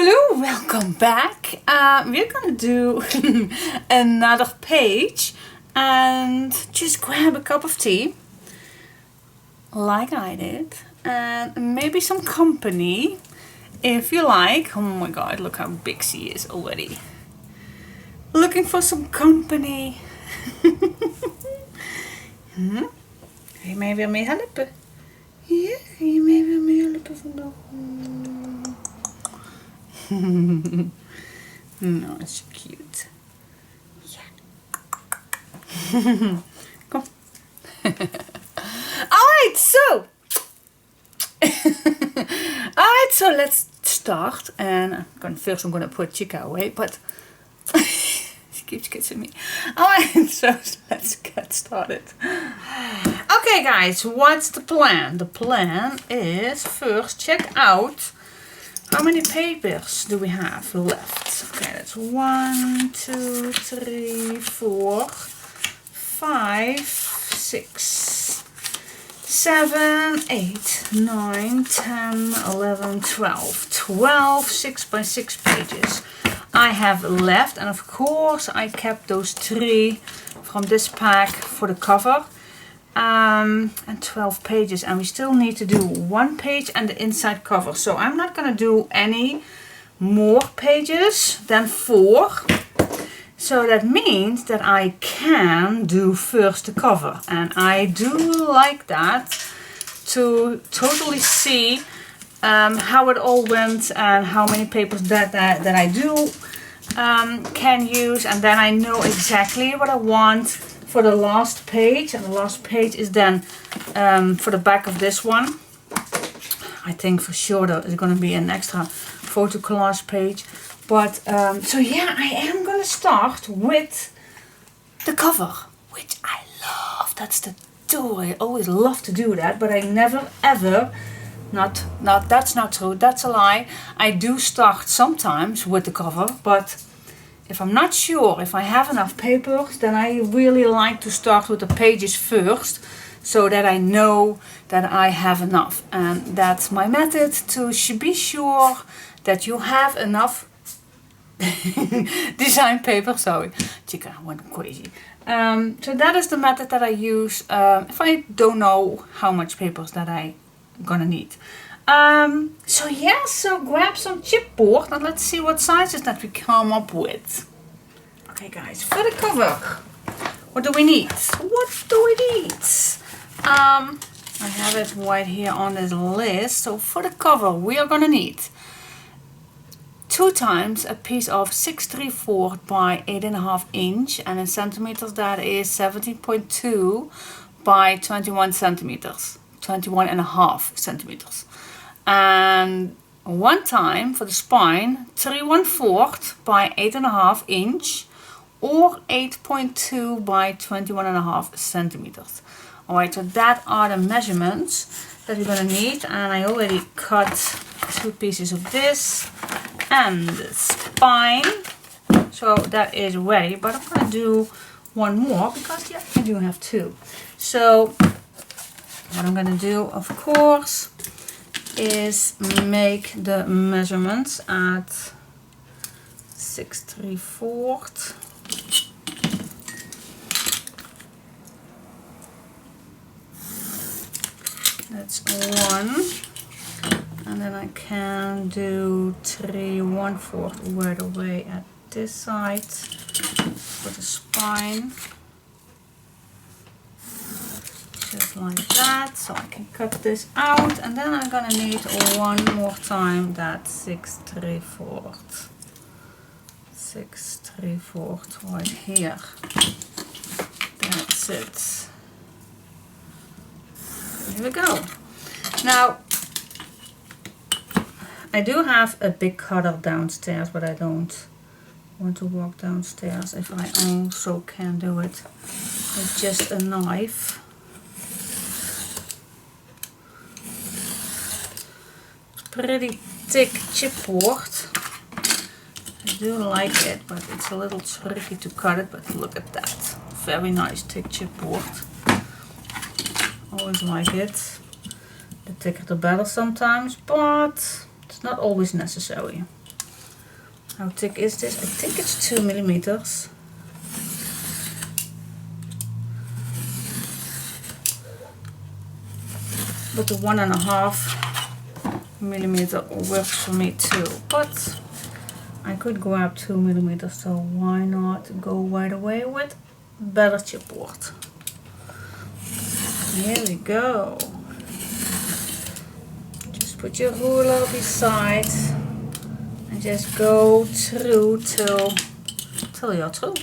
hello, welcome back. We're gonna do another page and just grab a cup of tea like I did and maybe some company if you like. Oh my god, look how big she is already. Looking for some company. Ga je mij weer mee helpen? Ja, ga je mij weer mee helpen vandaag? No, it's cute. Yeah. Come. Alright, so. Alright, so let's start. And first I'm gonna put Chica away, but she keeps kissing me. Alright, so let's get started. Okay guys, what's the plan? The plan is first check out how many papers do we have left. Okay, that's 1, 2, 3, 4, 5, 6, 7, 8, 9, 10, 11, 12. 12 6 by 6 pages I have left, and of course I kept those 3 from this pack for the cover. And 12 pages, and we still need to do 1 page and the inside cover, so I'm not gonna do any more pages than 4, so that means that I can do first the cover, and I do like that to totally see how it all went and how many papers that I do can use, and then I know exactly what I want for the last page, and the last page is then for the back of this one. I think for sure there is going to be an extra photo collage page, but so yeah, I am going to start with the cover, which I love. That's the door. I always love to do that, but I never ever, not that's not true, that's a lie. I do start sometimes with the cover, but if I'm not sure if I have enough papers, then I really like to start with the pages first, so that I know that I have enough. And that's my method to be sure that you have enough design paper. Sorry, Chica went crazy. So that is the method that I use if I don't know how much papers that I gonna need. So yeah, so grab some chipboard and let's see what sizes that we come up with. Okay guys, for the cover, what do we need? What do we need? I have it right here on this list. So for the cover, we are gonna need 2 times a piece of 6/3/4 by 8.5 inch, and in centimeters that is 17.2 by 21 centimeters. 21.5 centimeters, and 1 time for the spine 3/1/4 by 8.5 inch or 8.2 by 21.5 centimeters. Alright, so that are the measurements that we're gonna need, and I already cut 2 pieces of this and the spine, so that is ready, but I'm gonna do 1 more because yeah, I do have 2. So what I'm gonna do, of course, is make the measurements at 6/3/4. That's 1, and then I can do 3/1/4 right away at this side for the spine. Just like that, so I can cut this out, and then I'm gonna need 1 more time that 6/3/4. 6/3/4 right here. That's it. Here we go. Now, I do have a big cutter downstairs, but I don't want to walk downstairs if I also can do it with just a knife. Pretty thick chipboard. I do like it, but it's a little tricky to cut it, but look at that. Very nice thick chipboard. Always like it. The thicker the better sometimes, but it's not always necessary. How thick is this? I think it's 2 millimeters. But the 1.5 millimeter works for me too. But I could grab 2 millimeters, so why not go right away with better chipboard? Here we go. Just put your ruler beside and just go through till you're through.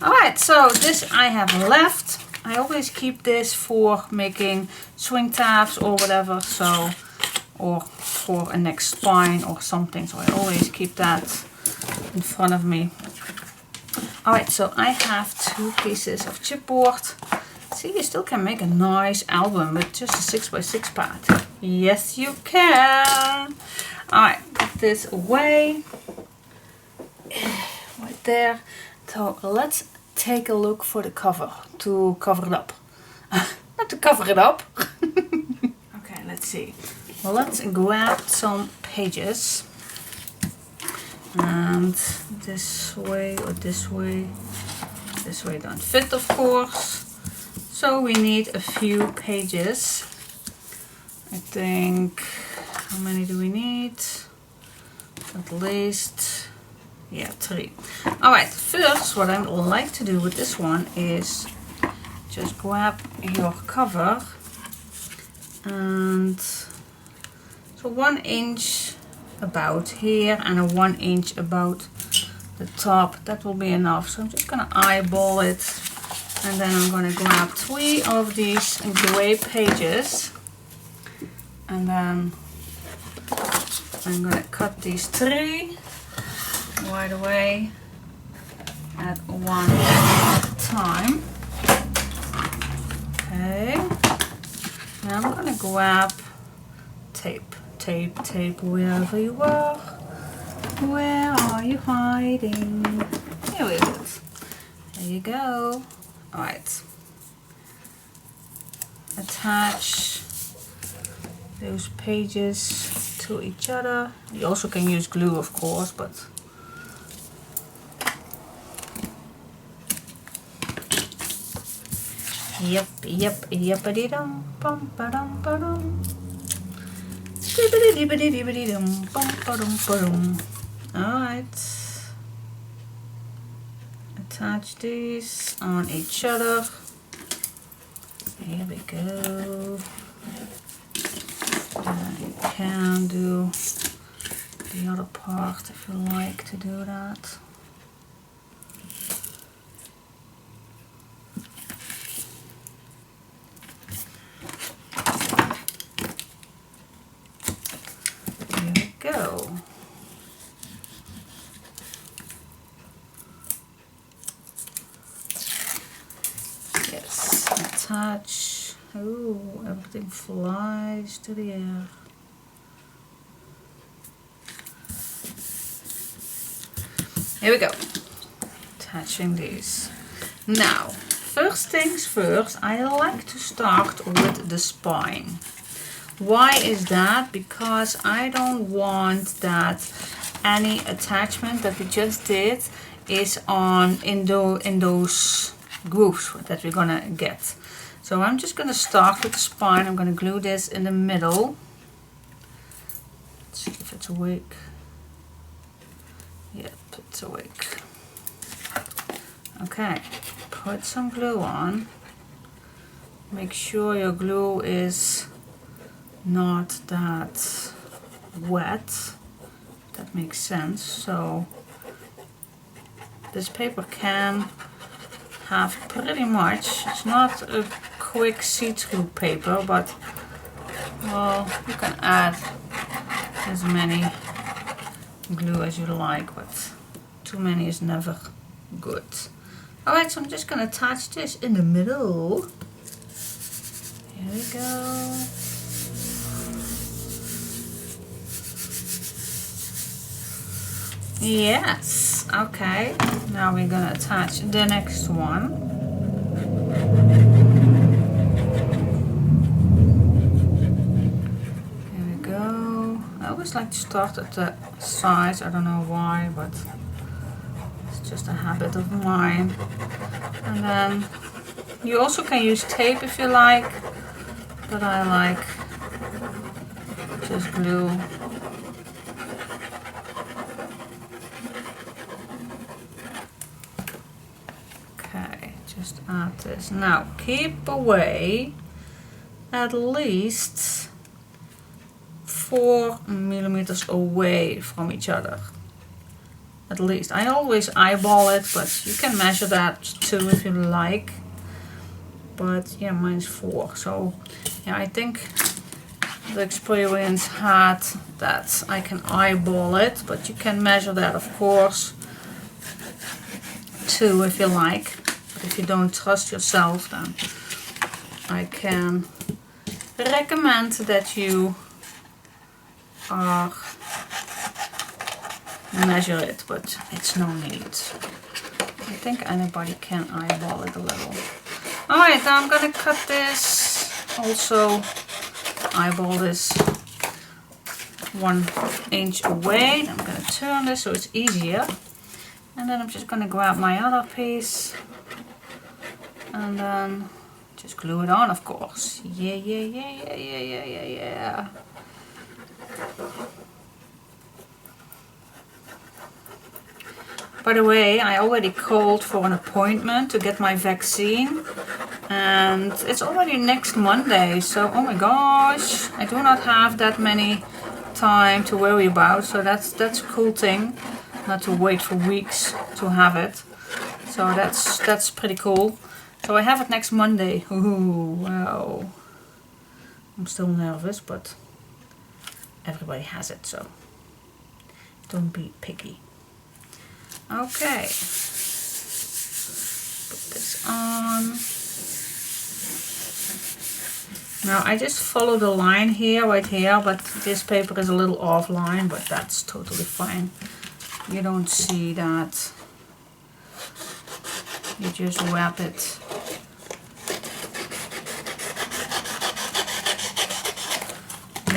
Alright, so this I have left. I always keep this for making swing tabs or whatever, so, or for a next spine or something, so I always keep that in front of me. Alright, so I have 2 pieces of chipboard. See, you still can make a nice album with just a 6x6 pad. Yes, you can. Alright, put this away. Right there. So let's take a look for the cover to cover it up. Not to cover it up. Okay, let's see. Well, let's grab some pages. And this way or this way. This way don't fit, of course. So we need a few pages. I think, how many do we need? At least, yeah, 3. Alright, first what I would like to do with this one is just grab your cover and so 1 inch about here and a 1 inch about the top. That will be enough. So I'm just gonna eyeball it, and then I'm gonna grab 3 of these gray pages, and then I'm gonna cut these 3 right away at one time. Okay, now I'm gonna grab tape, wherever you are. Where are you hiding? Here it is. There you go. Alright. Attach those pages to each other. You also can use glue, of course, but yep-a-dee-dum, bum-ba-dum-ba-dum. Dibbidi-dibbidi-dibbidi-dum, bum-ba-dum-ba-dum. Alright. Attach these on each other. Here we go. You can do the other part if you like to do that. Here we go. Yes, attach. Oh, everything flies to the air. Here we go. Attaching these. Now, first things first, I like to start with the spine. Why is that? Because I don't want that any attachment that we just did is on in those grooves that we're gonna get. So I'm just gonna start with the spine. I'm gonna glue this in the middle. Let's see if it's awake. Yep, it's awake. Okay, put some glue on. Make sure your glue is not that wet. That makes sense. So this paper can have pretty much, it's not a quick see-through paper, but well, you can add as many glue as you like, but too many is never good. Alright, so I'm just going to attach this in the middle. Here we go. Yes, okay. Now we're going to attach the next one. Here we go. I always like to start at the sides. I don't know why, but it's just a habit of mine. And then you also can use tape if you like, but I like just glue. Okay, just add this. Now keep away at least 4 millimeters away from each other. At least. I always eyeball it, but you can measure that too if you like. But yeah, mine's 4. So yeah, I think the experience had that I can eyeball it, but you can measure that of course too if you like. But if you don't trust yourself, then I can recommend that you measure it, but it's no need. I think anybody can eyeball it a little. Alright, now I'm gonna cut this. Also eyeball this 1 inch away. I'm gonna turn this so it's easier. And then I'm just gonna grab my other piece and then just glue it on, of course. Yeah, yeah, yeah, yeah, yeah, yeah, yeah, yeah. By the way, I already called for an appointment to get my vaccine, and it's already next Monday, so oh my gosh, I do not have that many time to worry about, so that's a cool thing, not to wait for weeks to have it. So that's pretty cool. So I have it next Monday. Ooh, wow. I'm still nervous, but everybody has it, so don't be picky. Okay, put this on. Now I just follow the line here, right here, but this paper is a little offline, but that's totally fine. You don't see that. You just wrap it.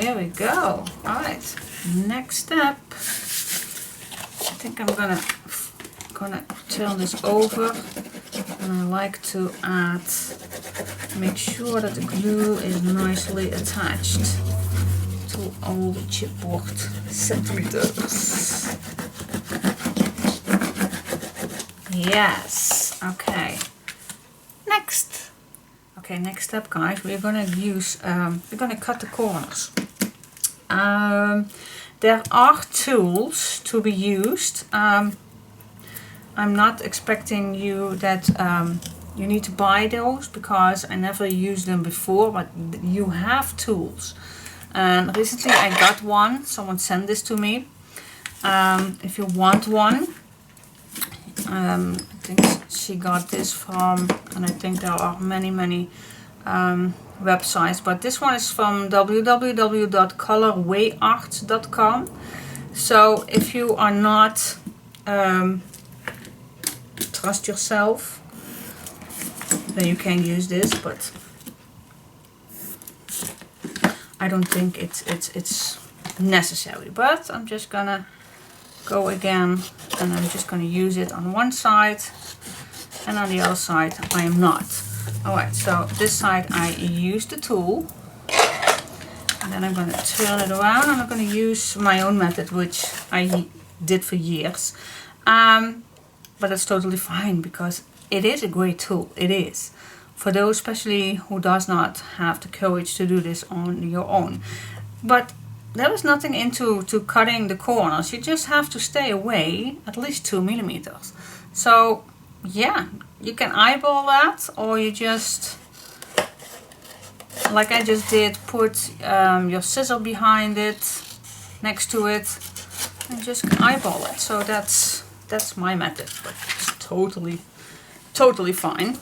There we go. Alright, next step. I think I'm gonna turn this over, and I like to make sure that the glue is nicely attached to all the chipboard centimeters. Yes, okay. Next step, guys, we're gonna cut the corners. There are tools to be used. I'm not expecting you that you need to buy those, because I never used them before, but you have tools. And recently I got one, someone sent this to me. If you want one, I think she got this from, and I think there are many websites, but this one is from www.colorwayart.com. So if you are not trust yourself, then you can use this, but I don't think it's necessary. But I'm just gonna go again, and I'm just gonna use it on one side, and on the other side I am not. Alright, so this side I use the tool, and then I'm gonna turn it around, and I'm gonna use my own method, which I did for years. But that's totally fine, because it is a great tool. It is. For those especially who does not have the courage to do this on your own. But there is nothing into cutting the corners. You just have to stay away at least 2 millimeters. So yeah, you can eyeball that, or you just, like I just did, put your scissor behind it, next to it, and just eyeball it. So that's my method, but it's totally fine.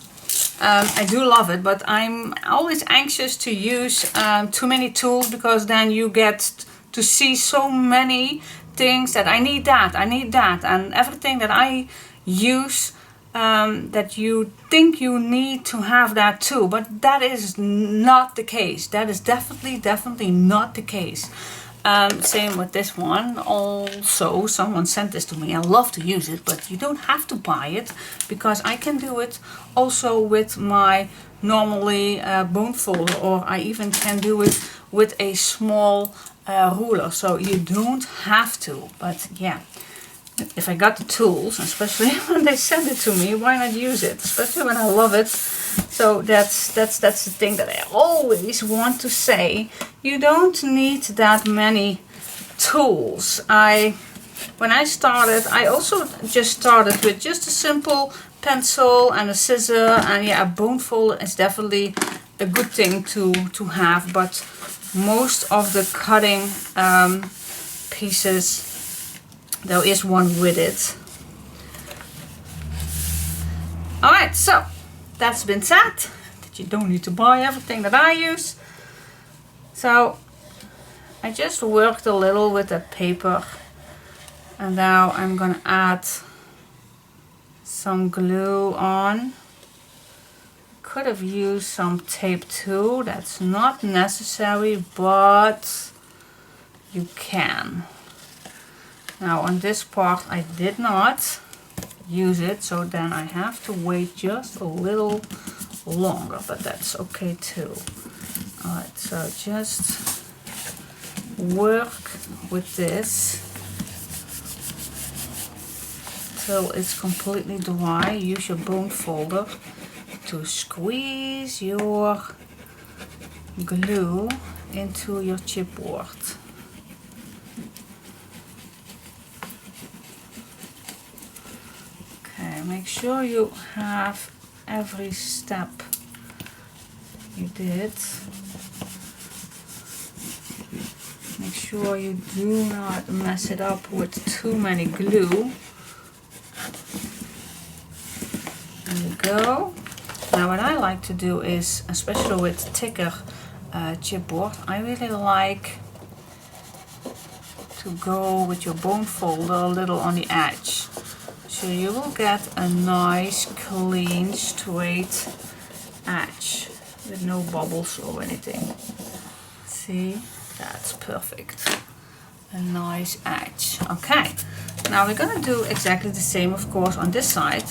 I do love it, but I'm always anxious to use too many tools, because then you get to see so many things that I need that, and everything that I use that you think you need to have that too, but that is not the case. That is definitely not the case. Same with this one. Also, someone sent this to me. I love to use it, but you don't have to buy it because I can do it also with my normally bone folder, or I even can do it with a small ruler. So you don't have to, but yeah. If I got the tools, especially when they send it to me, why not use it? Especially when I love it. So that's the thing that I always want to say. You don't need that many tools. When I started, I also just started with just a simple pencil and a scissor, and yeah, a bone folder is definitely a good thing to have. But most of the cutting pieces, there is one with it. Alright, so that's been said, that you don't need to buy everything that I use. So I just worked a little with that paper, and now I'm gonna add some glue on. Could have used some tape too, that's not necessary, but you can. Now on this part I did not use it, so then I have to wait just a little longer, but that's okay too. Alright, so just work with this till it's completely dry. Use your bone folder to squeeze your glue into your chipboard. Make sure you have every step you did. Make sure you do not mess it up with too many glue. There you go. Now what I like to do is, especially with thicker chipboard, I really like to go with your bone folder a little on the edge. So you will get a nice, clean, straight edge with no bubbles or anything. See, that's perfect. A nice edge. Okay, now we're gonna do exactly the same, of course, on this side.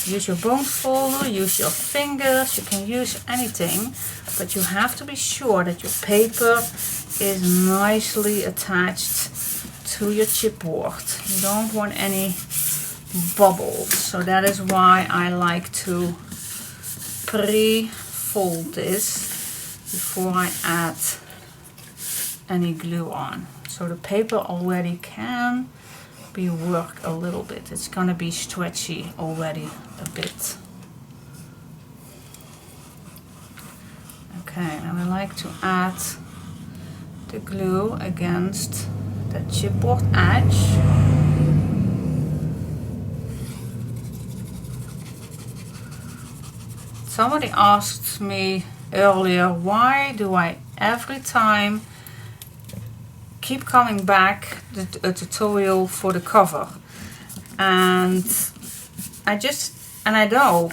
Use your bone folder, use your fingers, you can use anything, but you have to be sure that your paper is nicely attached to your chipboard. You don't want any bubbles, so that is why I like to pre-fold this before I add any glue on. So the paper already can be worked a little bit. It's gonna be stretchy already a bit. Okay, and I like to add the glue against the chipboard edge. Somebody asked me earlier, why do I every time keep coming back to a tutorial for the cover? And I know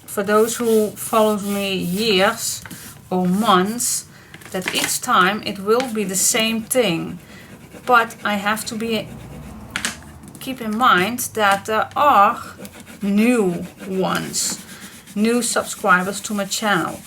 for those who follow me years or months that each time it will be the same thing. But I have to keep in mind that there are new ones, new subscribers to my channel.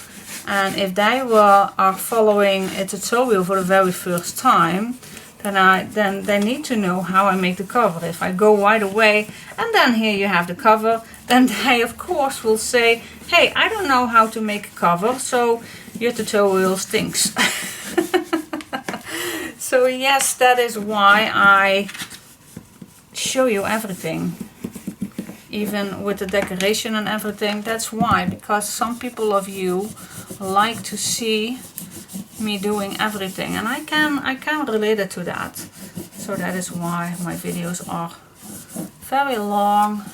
And if they are following a tutorial for the very first time, then they need to know how I make the cover. If I go right away and then here you have the cover, then they of course will say, hey, I don't know how to make a cover, so your tutorial stinks. So yes, that is why I show you everything. Even with the decoration and everything, that's why. Because some people of you like to see me doing everything. And I can relate it to that. So that is why my videos are very long.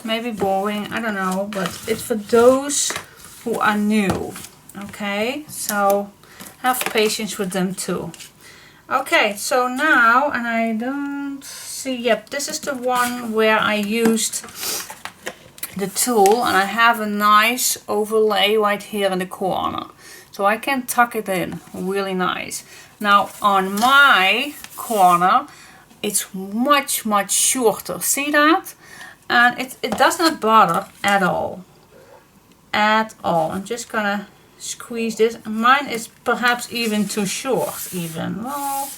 Maybe boring, I don't know. But it's for those who are new. Okay, so have patience with them too. Okay, so now, and I don't see, yep, this is the one where I used the tool and I have a nice overlay right here in the corner. so I can tuck it in really nice. Now on my corner it's much shorter, see that? And it does not bother at all. I'm just gonna squeeze this. Mine is perhaps even too short even. Well,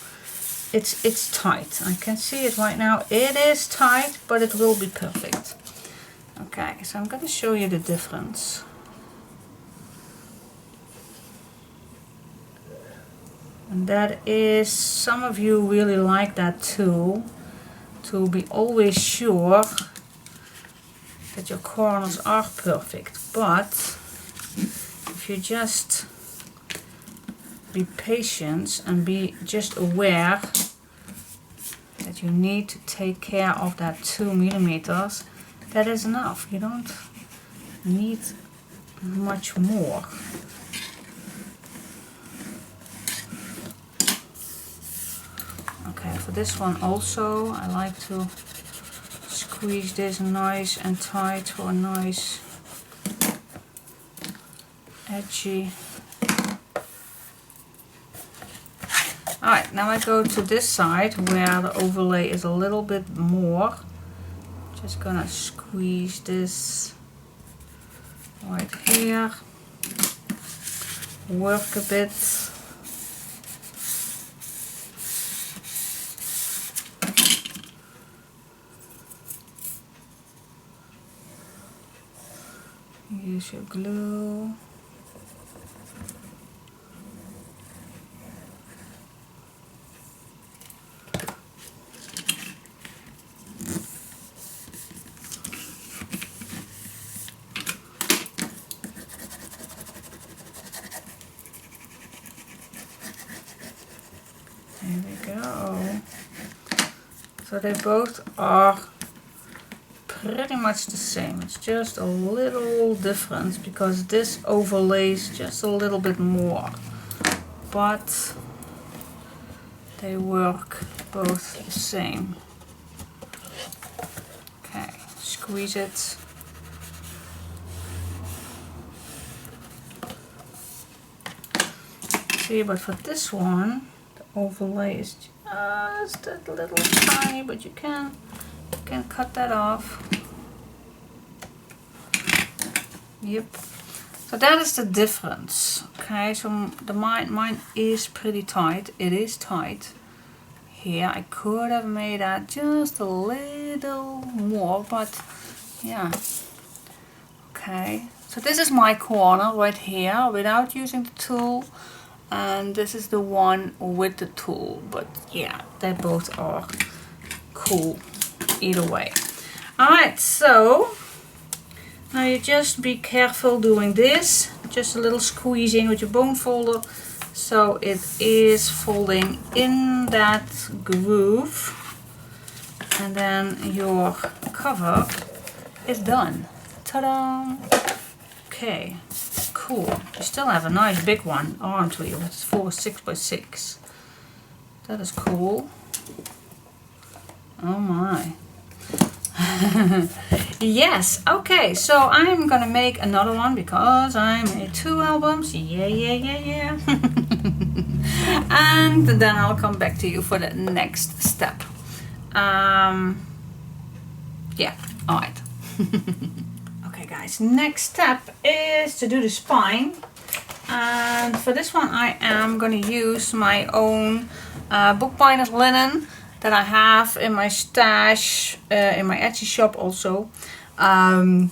it's tight. I can see it right now. It is tight, but it will be perfect. Okay, so I'm gonna show you the difference. And that is, some of you really like that too, to be always sure that your corners are perfect. But if you just be patient and be just aware that you need to take care of that 2 millimeters, that is enough. You don't need much more. Okay, for this one also I like to squeeze this nice and tight for a nice edgy. Alright, now I go to this side where the overlay is a little bit more. Just gonna squeeze this right here, work a bit. Use your glue. There we go. So they both are pretty much the same. It's just a little different because this overlays just a little bit more, but they work both the same. Okay, squeeze it. See, but for this one the overlay is just a little tiny, but you can cut that off. Yep. So that is the difference. Okay, so the mine is pretty tight. It is tight. Here I could have made that just a little more, but yeah. Okay. So this is my corner right here without using the tool, and this is the one with the tool. But yeah, they both are cool either way. Alright, so now you just be careful doing this, just a little squeezing with your bone folder so it is folding in that groove, and then your cover is done. Ta-da! Okay, cool. You still have a nice big one, aren't we? It's 4 6x6. That is cool. Oh my. Yes, okay, so I'm gonna make another one because I made 2 albums. Yeah. And then I'll come back to you for the next step. Yeah, alright. Okay guys, next step is to do the spine. And for this one I am gonna use my own bookbinder's linen that I have in my stash, in my Etsy shop also. I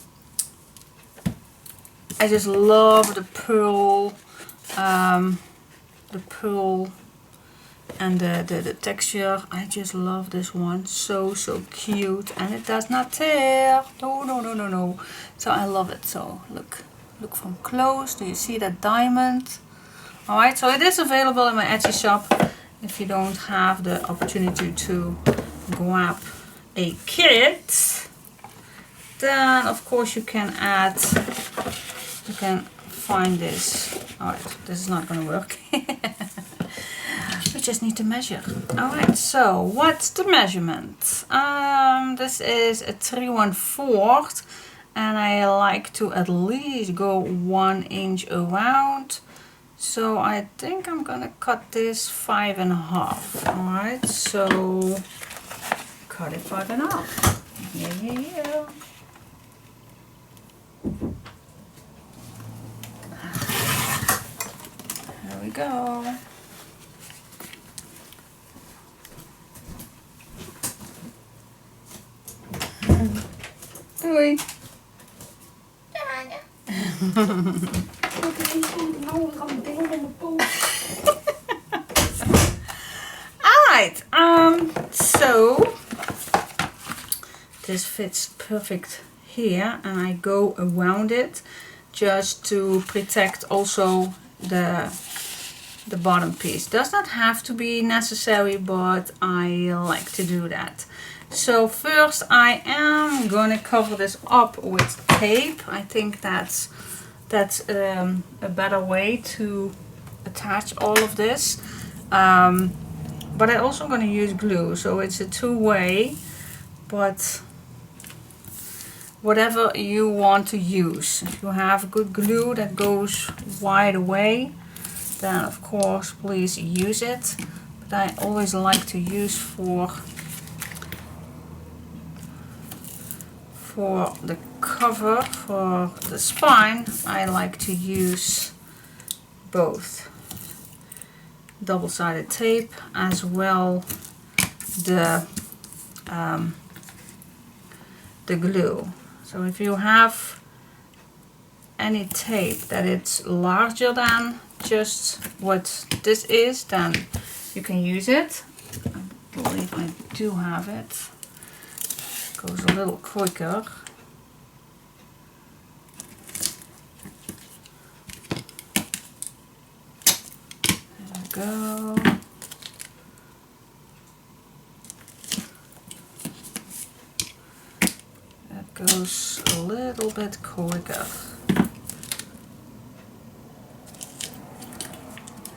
just love the pearl and the texture. I just love this one. So cute, and it does not tear. No. So I love it. So look from close. Do you see that diamond? Alright, so it is available in my Etsy shop. If you don't have the opportunity to grab a kit, then of course you can find this. Alright, this is not gonna work. We just need to measure. Alright, so what's the measurement? This is a 3 1/4, and I like to at least go 1 inch around. So I think I'm gonna cut this 5.5. All right, so cut it 5.5. Yeah. There we go. Doei. Alright, so this fits perfect here, and I go around it just to protect also the bottom piece. Does not have to be necessary, but I like to do that. So first I am gonna cover this up with tape. I think that's a better way to attach all of this. But I also gonna use glue, so it's a two-way, but whatever you want to use. If you have good glue that goes right away, then of course please use it. But I always like to use for the cover, for the spine, I like to use both double-sided tape as well the glue. So if you have any tape that it's larger than just what this is, then you can use it. I believe I do have it. Goes a little quicker. There we go. That goes a little bit quicker.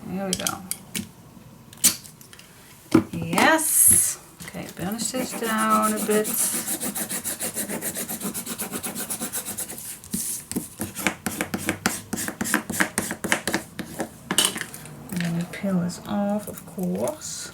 Here we go. Yes. Okay, burnish this down a bit. And then we peel this off, of course.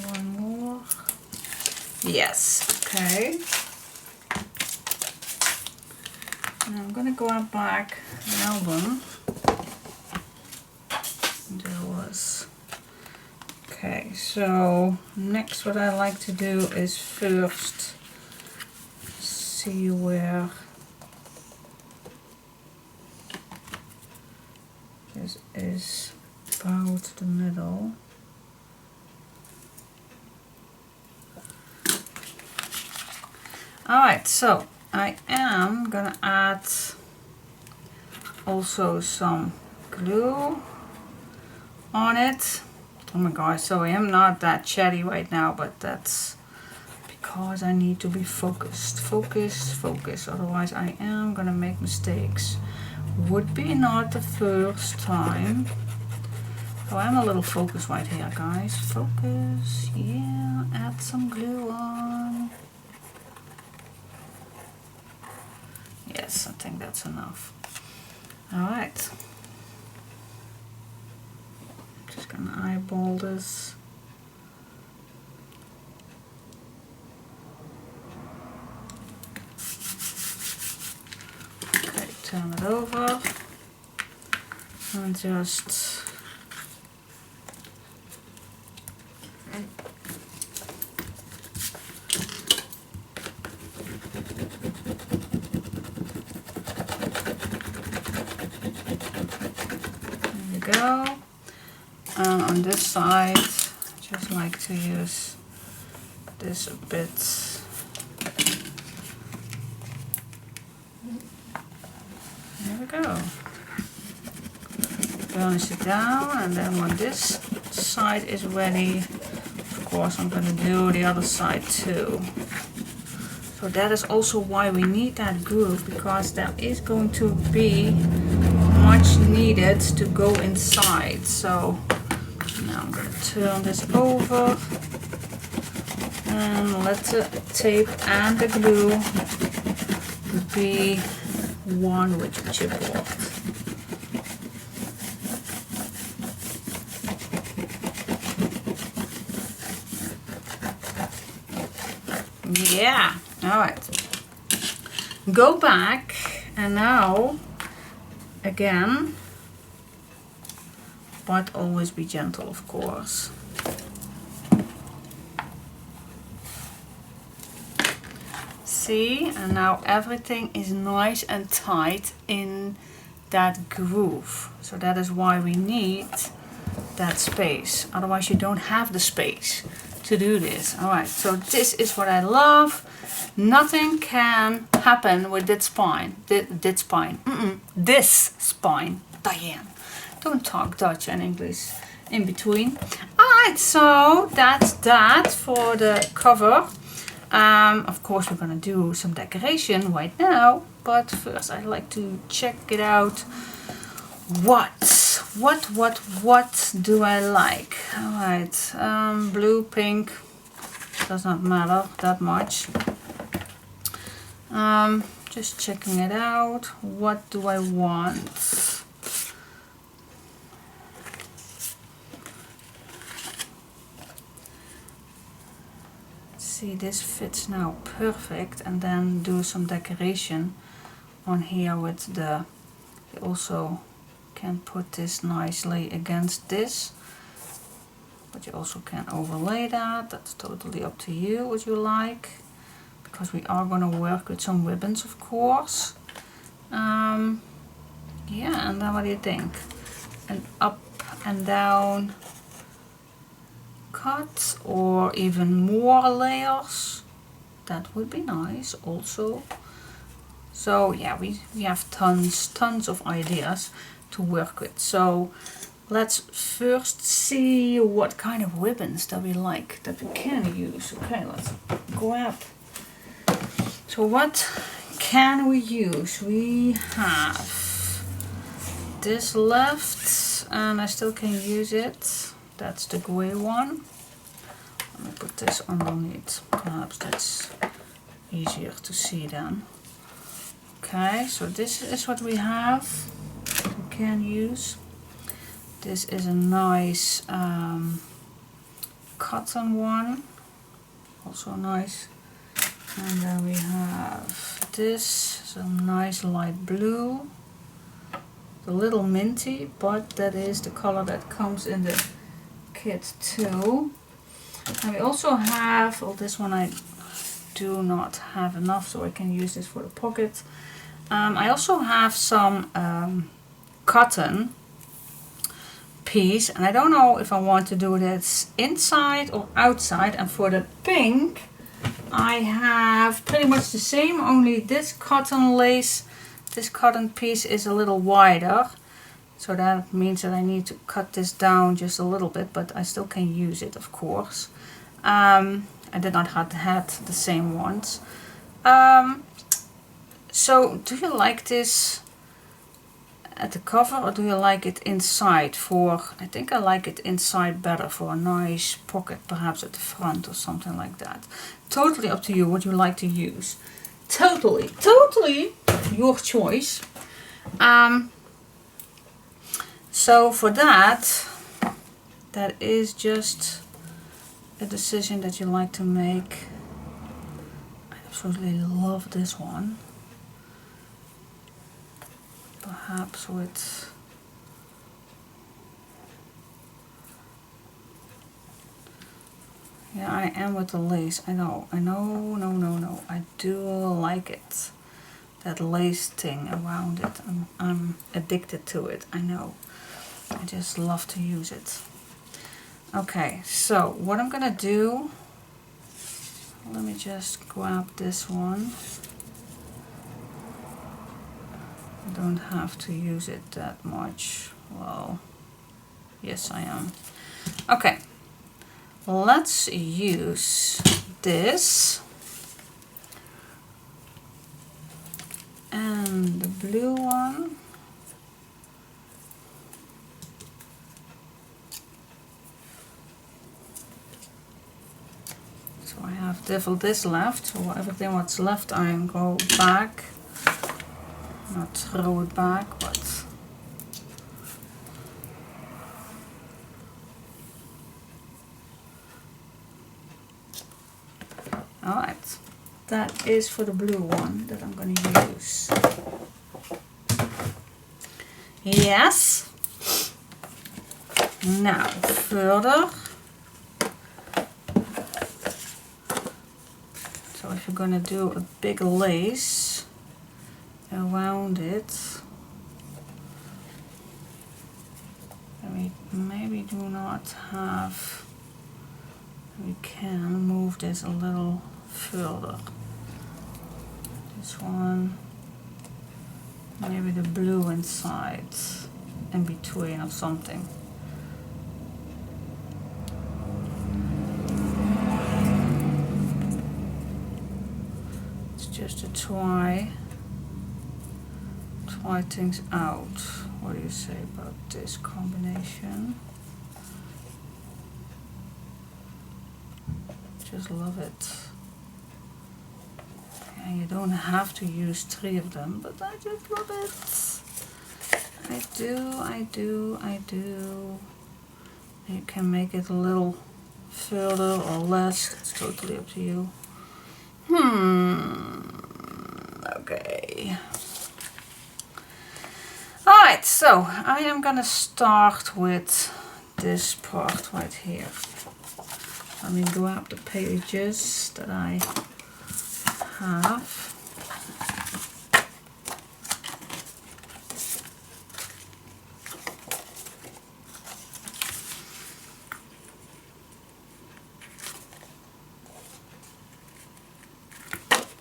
One more. Yes, okay. Now I'm gonna go back the album. There was. Okay, so next what I like to do is first see where this is about the middle. Alright, so I am gonna add also some glue on it. Oh my gosh, so I am not that chatty right now, but that's because I need to be focused. Focus, otherwise I am gonna make mistakes. Would be not the first time. So I'm a little focused right here, guys. Focus, yeah, add some glue on. Yes, I think that's enough. Alright. Just gonna eyeball this. Okay, turn it over. And just go. And on this side, I just like to use this a bit. There we we go. Burnish it down, and then when this side is ready, of course I'm going to do the other side too. So that is also why we need that groove, because there is going to be much needed to go inside. So now I'm going to turn this over and let the tape and the glue be one with the chipboard. Yeah, all right. Go back and now again, but always be gentle, of course. See, and now everything is nice and tight in that groove. So that is why we need that space. Otherwise you don't have the space to do this. All right, so this is what I love. Nothing can happen with this spine. This spine. Diane, don't talk Dutch and English in between. All right, so that's that for the cover. Of course we're gonna do some decoration right now, but first I'd like to check it out. What do I like? Alright, blue, pink, does not matter that much. Just checking it out. What do I want? See, this fits now perfect, and then do some decoration on here with the, you also can put this nicely against this, but you also can overlay that. That's totally up to you what you like, because we are going to work with some ribbons, of course. Yeah, and then what do you think? An up and down cut, or even more layers, that would be nice also. So yeah, we have tons of ideas to work with. So let's first see what kind of ribbons that we like, that we can use. Okay, let's grab. So what can we use? We have this left, and I still can use it. That's the gray one. Let me put this underneath. Perhaps that's easier to see then. Okay, so this is what we have. We can use. This is a nice cotton one. Also nice. And then we have this, some nice light blue. A little minty, but that is the color that comes in the kit too. And we also have, well, this one I do not have enough, so I can use this for the pocket. I also have some cotton piece, and I don't know if I want to do this inside or outside. And for the pink I have pretty much the same, only this cotton lace, this cotton piece is a little wider. So that means that I need to cut this down just a little bit, but I still can use it, of course. I did not have the same ones. So do you like this at the cover, or do you like it inside? I think I like it inside better, for a nice pocket perhaps at the front or something like that. Totally up to you what you like to use. Totally your choice. So for that is just a decision that you like to make. I absolutely love this one. Perhaps with yeah, I am with the lace. I know, no. I do like it. That lace thing around it. I'm addicted to it. I know. I just love to use it. Okay, so what I'm gonna do, let me just grab this one. don't have to use it that much. Well, yes I am. Okay, let's use this and the blue one. So I have this left, so everything what's left I go back, not throw it back, but alright, that is for the blue one that I'm going to use. Yes. Now further. So if you're going to do a big lace around it, we maybe do not have, we can move this a little further. This one, maybe the blue inside, in between or something. It's just to try things out. What do you say about this combination? Just love it. And you don't have to use 3 of them, but I just love it. I do. You can make it a little further or less, it's totally up to you. Okay. Alright, so I am gonna start with this part right here. Let me grab the pages that I have.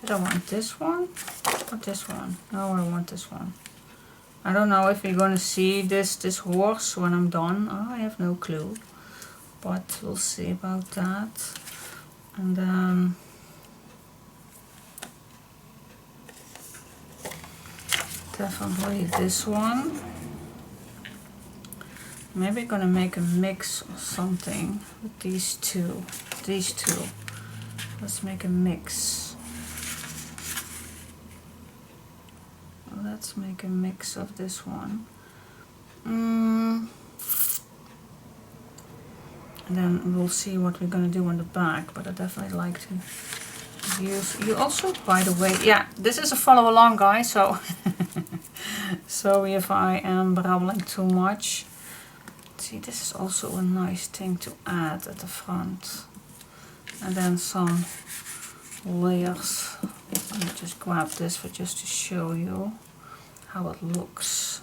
Did I want this one or this one? No, I want this one. I don't know if you're gonna see this horse when I'm done. I have no clue, but we'll see about that. And then definitely this one. Maybe I'm gonna make a mix or something with these two. Let's make a mix. Let's make a mix of this one. And then we'll see what we're gonna do on the back, but I definitely like to use, you also, by the way, yeah, this is a follow along guy, so sorry if I am babbling too much. See, this is also a nice thing to add at the front. And then some layers. Let me just grab this for just to show you how it looks.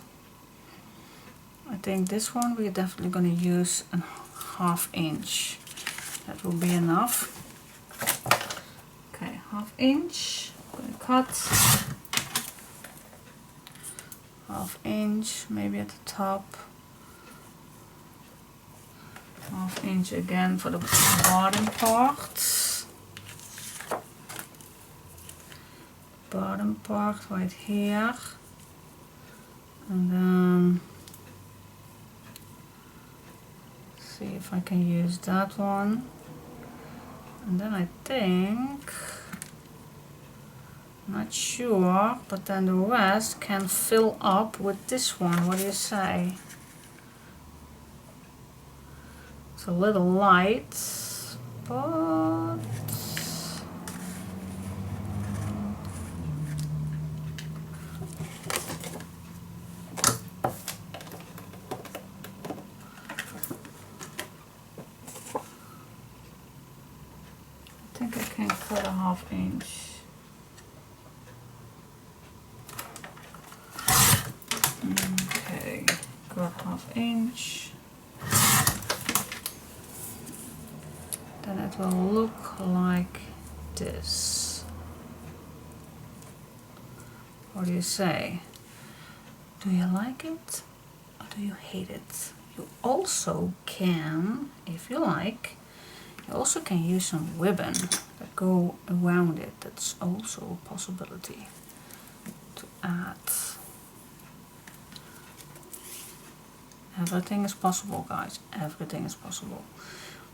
I think this one we're definitely going to use a 1/2 inch. That will be enough. Okay, 1/2 inch. I'm going to cut 1/2 inch, maybe at the top. 1/2 inch again for the bottom part. Bottom part right here. And then see if I can use that one. And then I think, not sure, but then the rest can fill up with this one. What do you say? It's a little light, but I think I can cut a 1/2 inch. Okay, got 1/2 inch. Then it will look like this. What do you say? Do you like it or do you hate it? You also can, if you like, you also can use some ribbon that go around it. That's also a possibility to add. Everything is possible, guys. Everything is possible.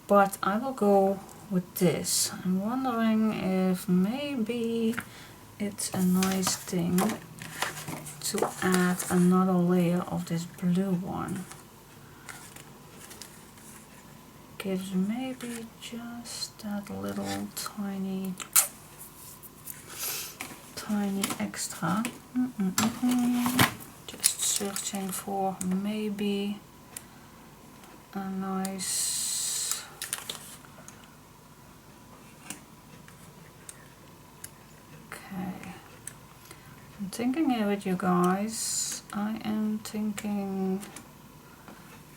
But I will go with this. I'm wondering if maybe it's a nice thing to add another layer of this blue one. Gives maybe just that little tiny extra. Just searching for maybe a nice okay. I'm thinking here with you guys. I am thinking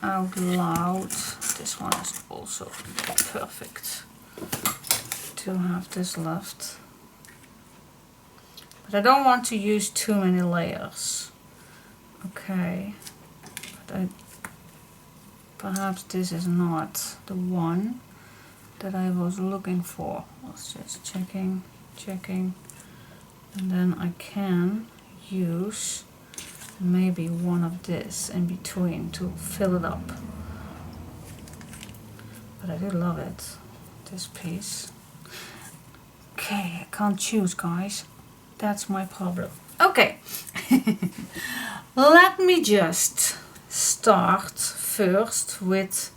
out loud. This one is also perfect to have this left. But I don't want to use too many layers. Okay. But perhaps this is not the one that I was looking for. I was just checking. And then I can use maybe one of this in between to fill it up. But I do love it, this piece. Okay, I can't choose, guys. That's my problem. Okay, let me just start first with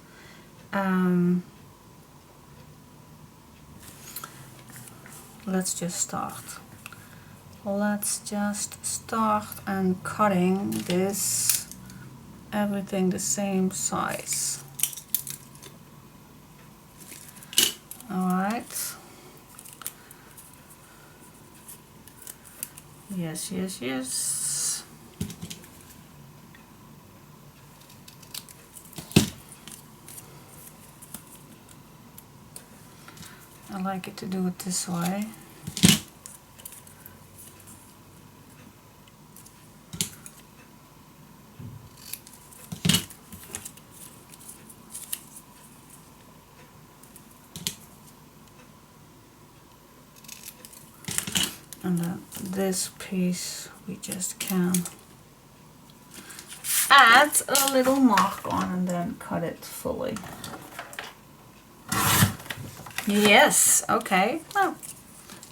let's just start and cutting this everything the same size. Alright. Yes. I like it to do it this way. And then this piece we just can add a little mark on and then cut it fully. Yes, okay. Well,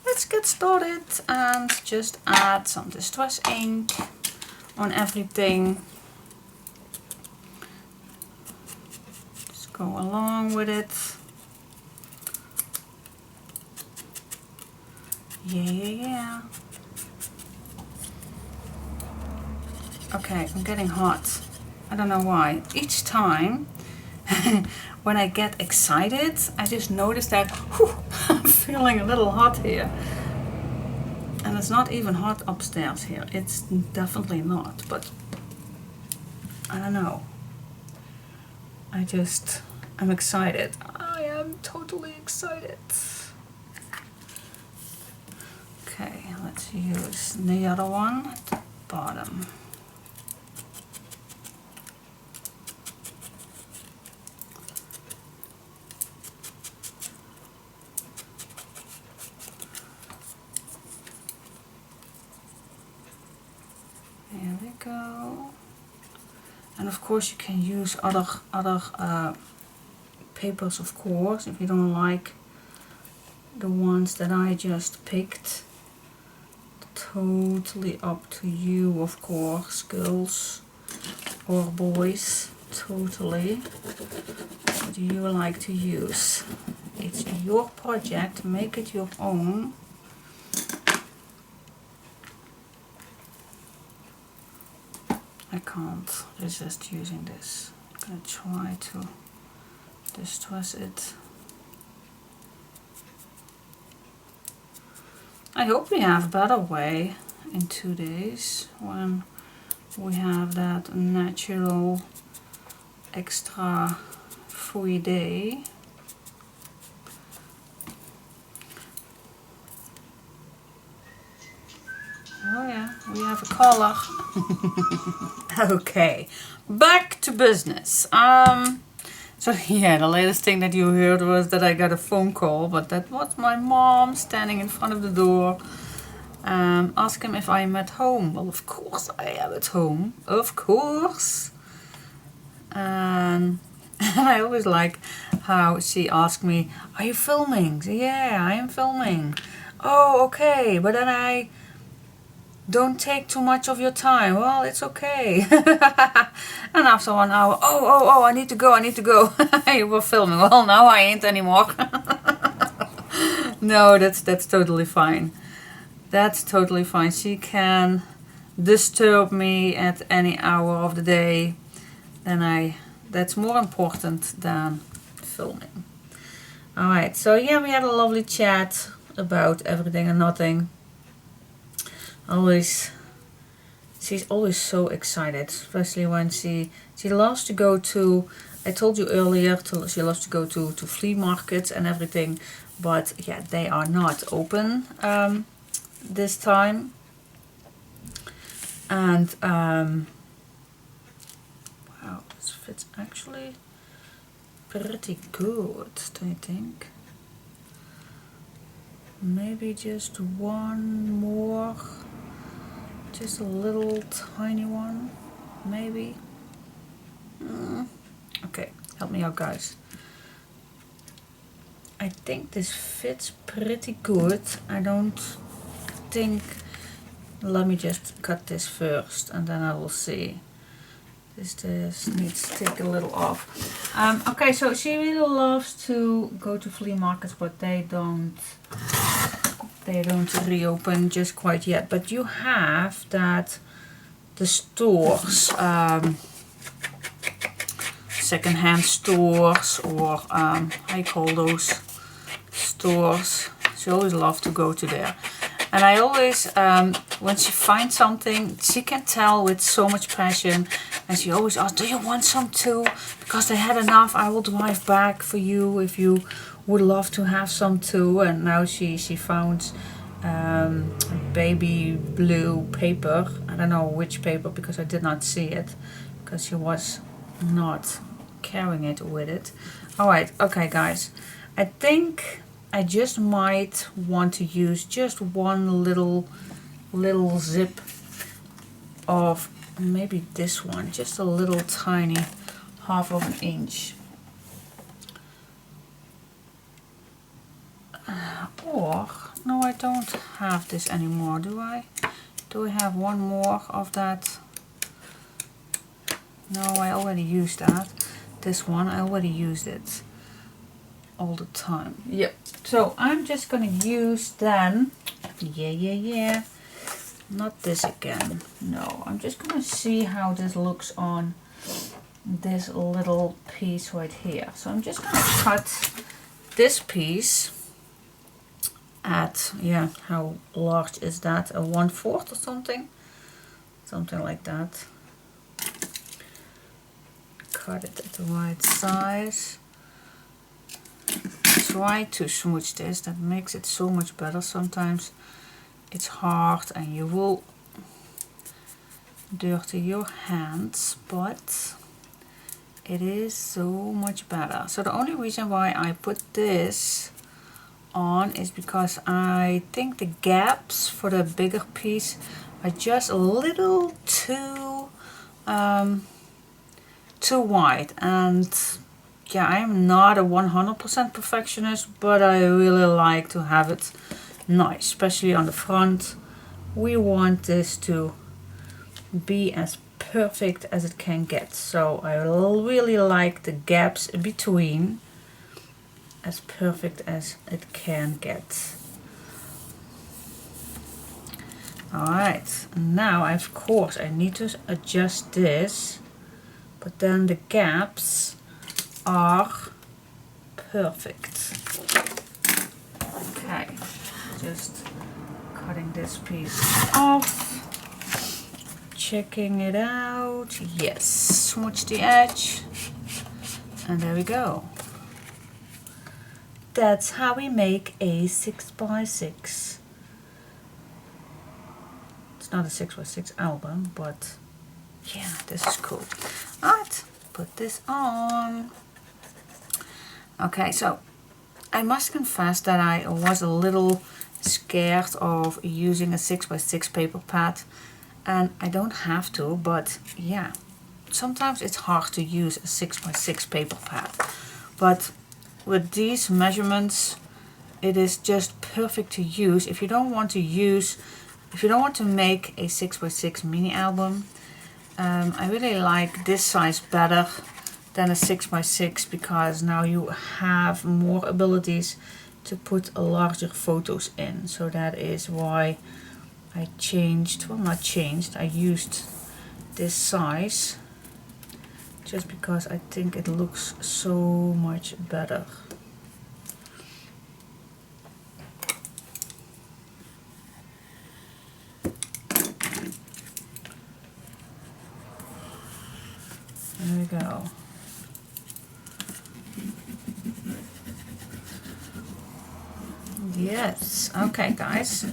let's get started and just add some distress ink on everything. Just go along with it. Yeah. Okay, I'm getting hot. I don't know why. Each time when I get excited, I just notice that whew, I'm feeling a little hot here. And it's not even hot upstairs here. It's definitely not, but I don't know. I'm excited. I am totally excited. Okay, let's use the other one at the bottom. There we go. And of course you can use other papers, of course, if you don't like the ones that I just picked. Totally up to you, of course, girls or boys, totally. What do you like to use? It's your project, make it your own. I can't resist using this. I'm gonna try to distress it. I hope we have a better way in 2 days when we have that natural extra free day. Oh yeah, we have a caller. Okay, back to business. So yeah, the latest thing that you heard was that I got a phone call, but that was my mom standing in front of the door, asking if I'm at home. Well, of course I am at home, of course. And I always like how she asked me, "Are you filming?" So, yeah, I am filming. Oh, okay, but then I don't take too much of your time. Well, it's okay. And after 1 hour, oh, I need to go. You were filming. Well, now I ain't anymore. No, that's totally fine. That's totally fine. She can disturb me at any hour of the day. Then that's more important than filming. Alright, so yeah, we had a lovely chat about everything and nothing. She's always so excited, especially when she loves to go to, I told you earlier, she loves to go to flea markets and everything, but yeah, they are not open this time. And wow, this fits actually pretty good, don't you think? Maybe just one more, just a little tiny one, maybe. Okay, help me out, guys. I think this fits pretty good. I don't think, let me just cut this first and then I will see. This needs to take a little off. Okay, so she really loves to go to flea markets, but they don't reopen just quite yet. But you have that, the stores, second-hand stores, or how you call those stores. She always loves to go to there. And I always, when she finds something, she can tell with so much passion. And she always asks, "Do you want some too? Because I had enough. I will drive back for you if you would love to have some too." And now she found baby blue paper. I don't know which paper because I did not see it. Because she was not carrying it with it. Alright, okay guys. I think I just might want to use just one little zip of maybe this one, just a little tiny 1/2 of an inch. Or, no, I don't have this anymore, do I? Do I have one more of that? No, I already used that. This one, I already used it all the time. Yep. So I'm just gonna use then, yeah, not this again. No, I'm just gonna see how this looks on this little piece right here. So I'm just gonna cut this piece at, yeah, how large is that? A 1/4 or something? Something like that. Cut it at the right size. Try to smooch this, that makes it so much better. Sometimes it's hard and you will dirty your hands, but it is so much better. So the only reason why I put this on is because I think the gaps for the bigger piece are just a little too wide. And yeah, I'm not a 100% perfectionist, but I really like to have it nice, especially on the front. We want this to be as perfect as it can get. So I really like the gaps in between as perfect as it can get. Alright, now of course I need to adjust this, but then the gaps are perfect. Okay, just cutting this piece off, checking it out. Yes, smooch the edge, and there we go. That's how we make a 6x6. It's not a 6x6 album, but yeah, this is cool. Alright, put this on. Okay, so I must confess that I was a little scared of using a 6x6 paper pad, and I don't have to, but yeah, sometimes it's hard to use a 6x6 paper pad. But with these measurements, it is just perfect to use if you don't want to make a 6x6 mini album. I really like this size better than a 6x6 because now you have more abilities to put larger photos in. So that is why I changed, well, not changed, I used this size just because I think it looks so much better. There we go. Yes, okay guys, so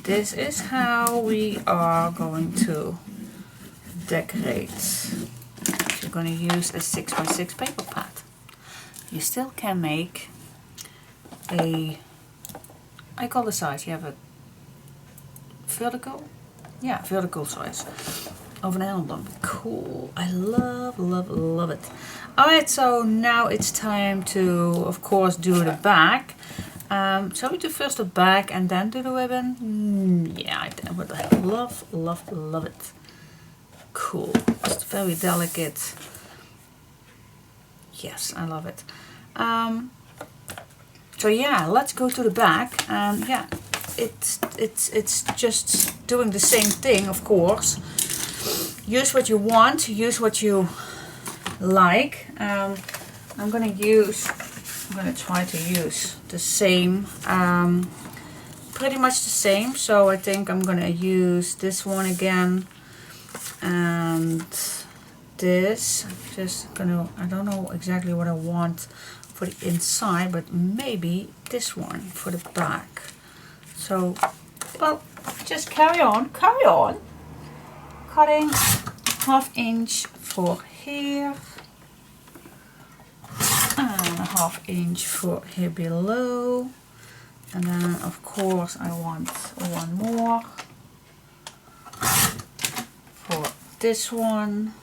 this is how we are going to decorate. If you're going to use a 6x6 paper pad, you still can make a, I call the size, you have a vertical, yeah, vertical size of an album. Cool, I love, love, love it. Alright, so now it's time to, of course, do the back. Shall we do first the back and then do the ribbon? Yeah, I would love, love, love it. Cool, it's very delicate. Yes, I love it. So yeah, let's go to the back. Yeah, it's just doing the same thing, of course. Use what you want, use what you like. I'm gonna try to use the same, pretty much the same. So I think I'm gonna use this one again, and this. I don't know exactly what I want for the inside, but maybe this one for the back. So, well, just carry on. Cutting 1/2 inch for here. And 1/2 inch for here below, and then of course I want one more for this one.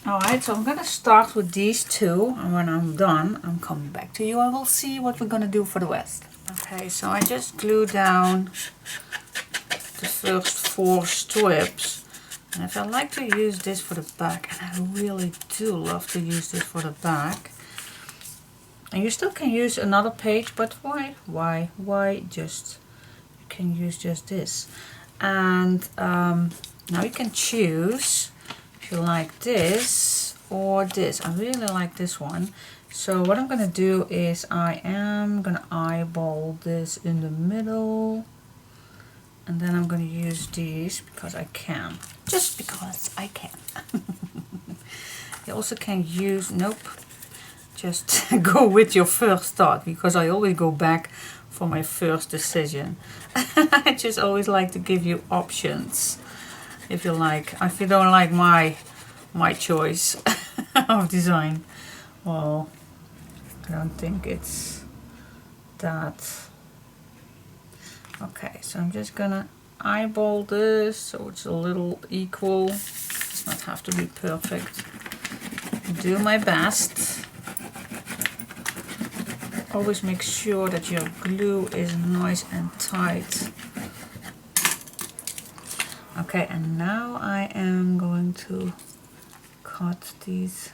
Alright, so I'm gonna start with these two, and when I'm done I'm coming back to you. I will see what we're gonna do for the rest. Okay, so I just glued down the first 4 strips. And if I like to use this for the back, and I really do love to use this for the back, and you still can use another page, but why just, you can use just this. And now you can choose if you like this or this. I really like this one. So what I'm gonna do is I am gonna eyeball this in the middle, and then I'm gonna use these because I can. Just because I can. You also can use, nope, just go with your first thought, because I always go back for my first decision. I just always like to give you options. If you don't like my choice of design, well, I don't think it's that. Okay, so I'm just gonna eyeball this so it's a little equal. It does not have to be perfect. Do my best. Always make sure that your glue is nice and tight. Okay, and now I am going to cut these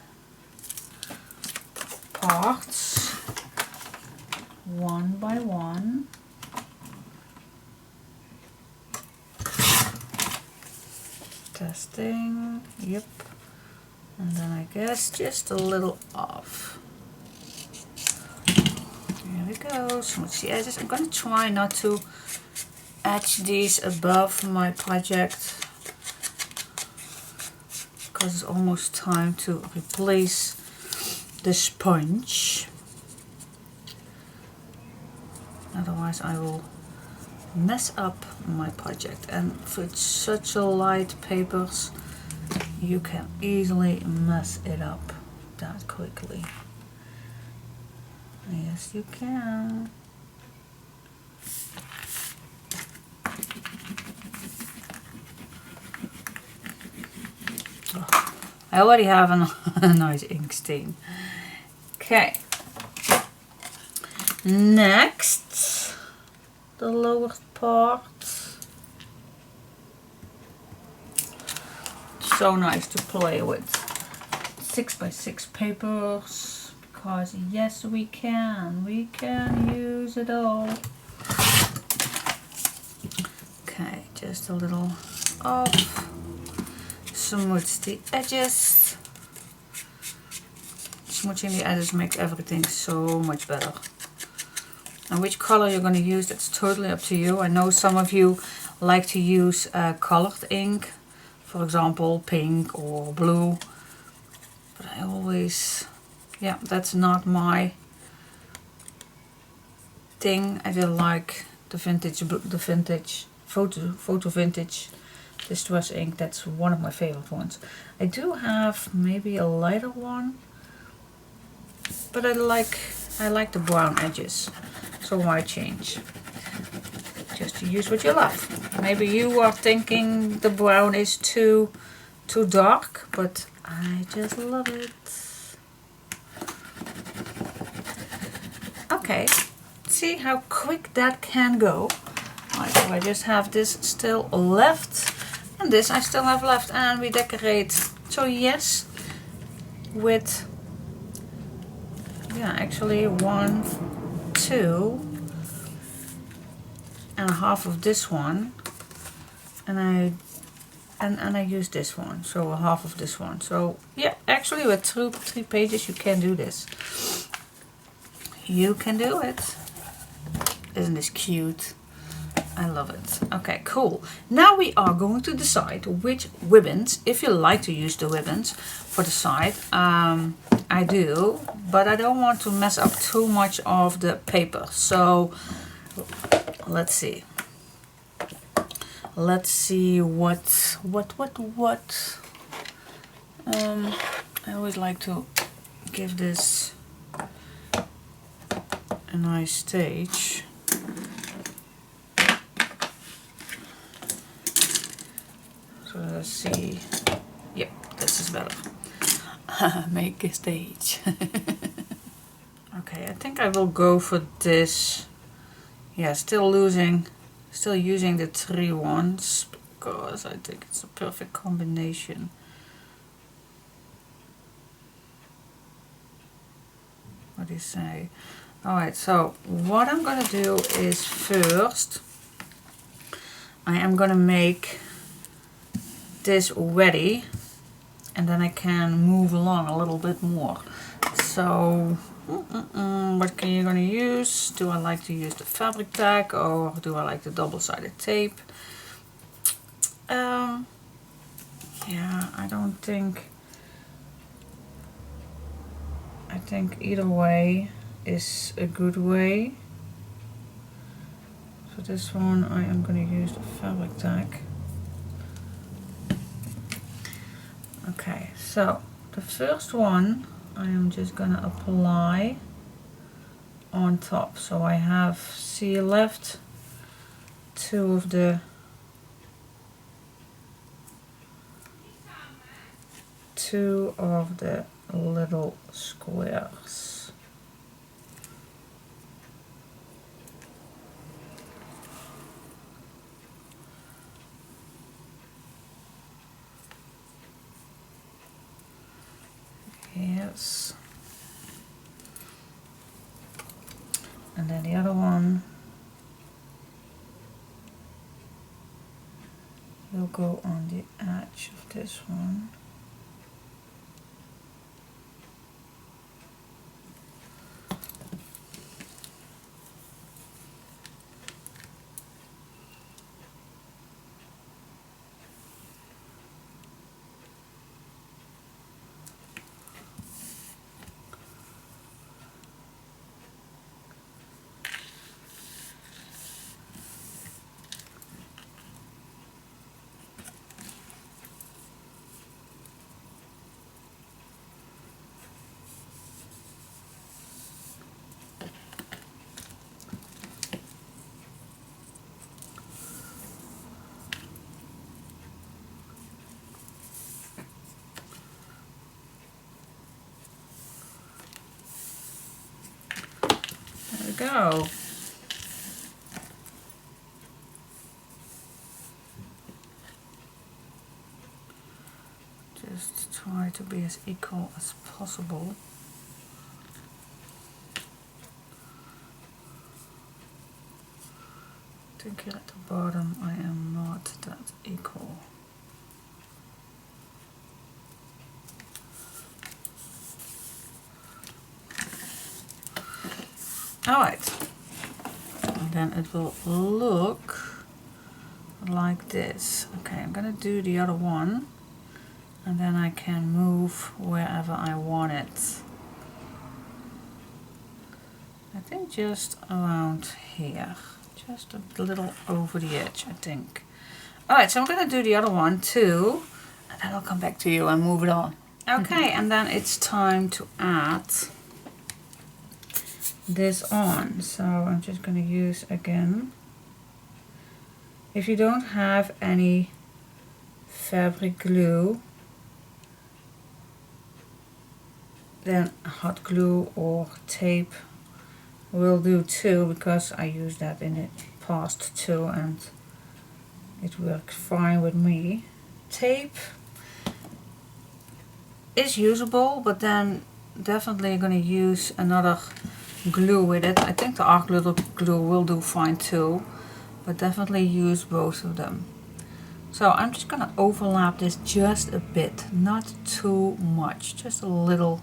parts one by one. Testing, yep, and then I guess just a little off. There we go, smooth the edges. I'm gonna try not to etch these above my project because it's almost time to replace the sponge. Otherwise I will mess up my project. And with such a light papers, you can easily mess it up that quickly. Yes, you can. Oh, I already have a nice ink stain. Okay. Next, the lower part. So nice to play with 6x6 papers, because yes, we can use it all. Okay, just a little off, smooth the edges. Smooching the edges makes everything so much better. And which color you're going to use, that's totally up to you. I know some of you like to use colored ink, for example pink or blue, but I always, yeah, that's not my thing. I just like the vintage photo vintage distress ink. That's one of my favorite ones. I do have maybe a lighter one, but I like the brown edges, so why change? Just to use what you love. Maybe you are thinking the brown is too dark, but I just love it. Okay, see how quick that can go. Right, so I just have this still left, and this I still have left, and we decorate. So yes, with, yeah, actually 1, 2 and half of this one, and I use this one, so a half of this one. So yeah, actually with 3 pages you can do this. You can do it. Isn't this cute? I love it. Okay, cool. Now we are going to decide which ribbons, if you like to use the ribbons for the side. I do, but I don't want to mess up too much of the paper. So let's see. Let's see what. I always like to give this a nice stage. So let's see. Yep, this is better. Make a stage. Okay, I think I will go for this. Yeah, still using the 3 ones, because I think it's a perfect combination. What do you say? Alright, so what I'm gonna do is first I am gonna make this ready, and then I can move along a little bit more. So what can you gonna use? Do I like to use the fabric tag, or do I like the double-sided tape? Yeah, I think either way is a good way. For this one I am gonna use the fabric tag. Okay, so the first one I am just gonna apply on top. So I have, see, left 2 of the little squares. Yes. And then the other one will go on the edge of this one. go. Just try to be as equal as possible. I think here at the bottom I am not that equal. Alright, and then it will look like this. Okay, I'm gonna do the other one, and then I can move wherever I want it. I think just around here, just a little over the edge, I think. Alright, so I'm gonna do the other one too, and then I'll come back to you and move it on. Okay, and then it's time to add this on. So I'm just going to use again. If you don't have any fabric glue, then hot glue or tape will do too, because I used that in the past too and it worked fine with me. Tape is usable, but then definitely going to use another glue with it. I think the arc glue will do fine too, but definitely use both of them. So I'm just gonna overlap this just a bit, not too much, just a little,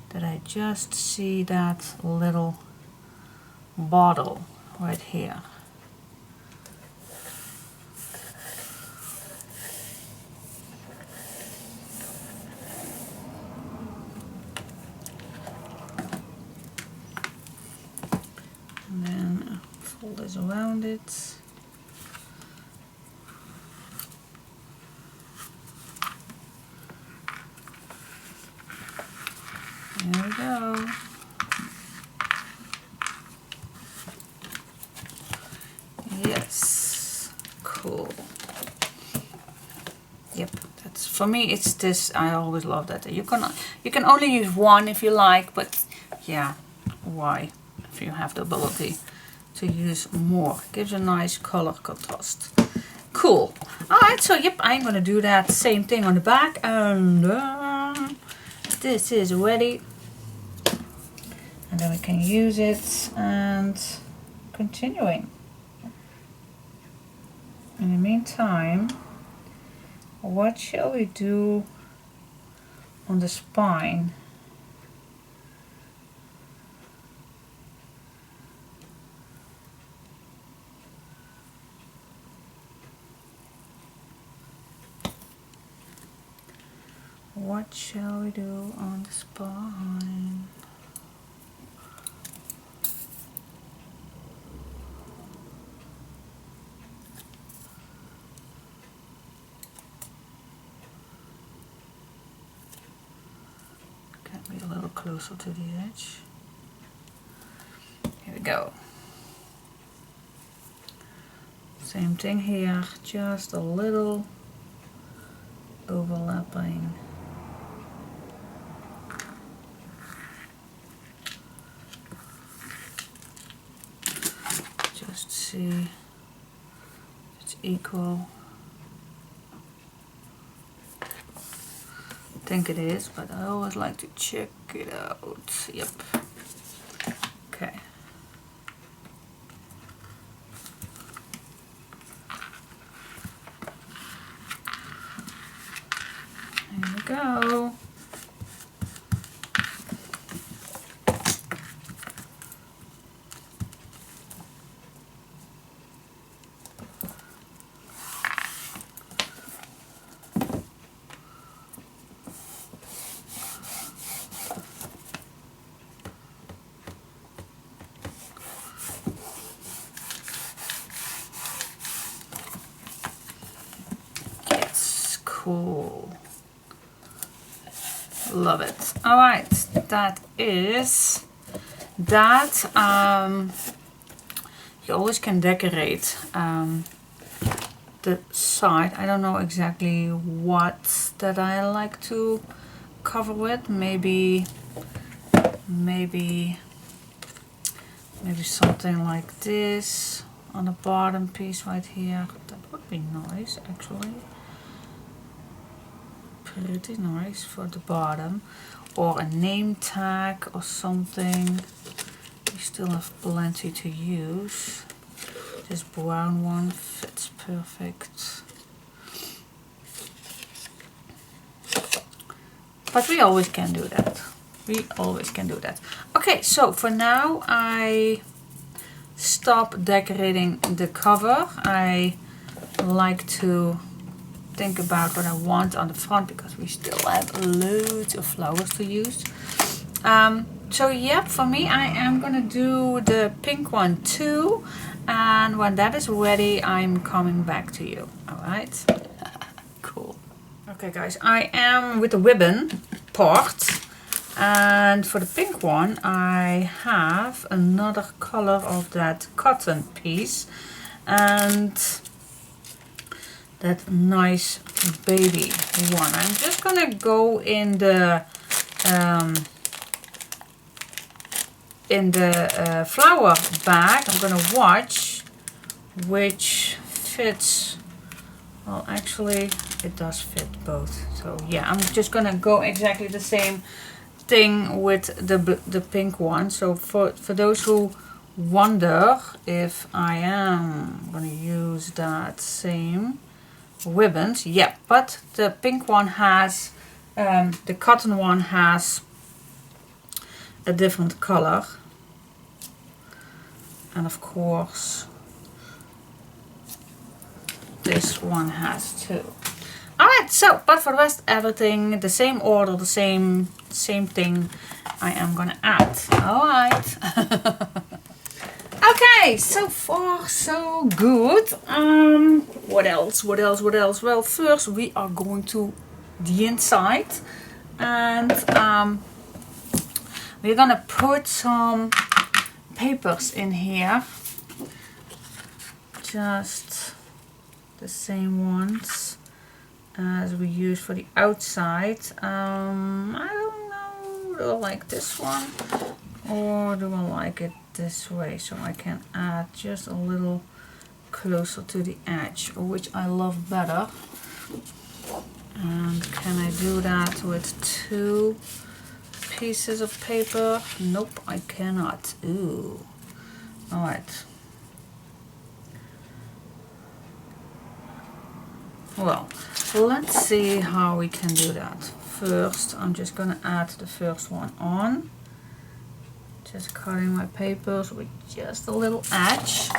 that I just see that little bottle right here. And then fold this around it. There we go. Yes, cool. Yep, that's for me. It's this. I always love that. You can only use one if you like, but yeah, why? If you have the ability to use more, gives a nice color contrast. Cool. All right, so yep, I'm gonna do that same thing on the back, and this is ready. And then we can use it and continuing. In the meantime, what shall we do on the spine? What shall we do on the spine? Get me a little closer to the edge. Here we go. Same thing here, just a little overlapping. Just see if it's equal. I think it is, but I always like to check it out. Yep. Okay. There we go. Cool. Love it. All right, that is that. You always can decorate the side. I don't know exactly what that I like to cover with. Maybe Maybe something like this on the bottom piece right here. That would be nice actually. Pretty nice for the bottom. Or a name tag or something. We still have plenty to use. This brown one fits perfect. But we always can do that. We always can do that. Okay, so for now I stop decorating the cover. I like to think about what I want on the front because we still have loads of flowers to use. So yeah, for me I am gonna do the pink one too, and when that is ready I'm coming back to you. Alright? Cool. Okay guys, I am with the ribbon part, and for the pink one I have another color of that cotton piece and that nice baby one. I'm just gonna go in the flower bag. I'm gonna watch which fits. Well, actually it does fit both, so yeah, I'm just gonna go exactly the same thing with the pink one. So for those who wonder if I am gonna use that same ribbons, yeah, but the pink one has the cotton one has a different color, and of course this one has too. Alright, so but for the rest everything the same order, the same thing I am gonna add. Alright. Okay, so far so good. What else? Well, first we are going to the inside, and we're gonna put some papers in here. Just the same ones as we use for the outside. I don't know, do I like this one or do I like it this way, so I can add just a little closer to the edge, which I love better. And can I do that with 2 pieces of paper? Nope, I cannot. Ooh. Alright. Well, let's see how we can do that. First, I'm just gonna add the first one on. Just cutting my papers with just a little edge.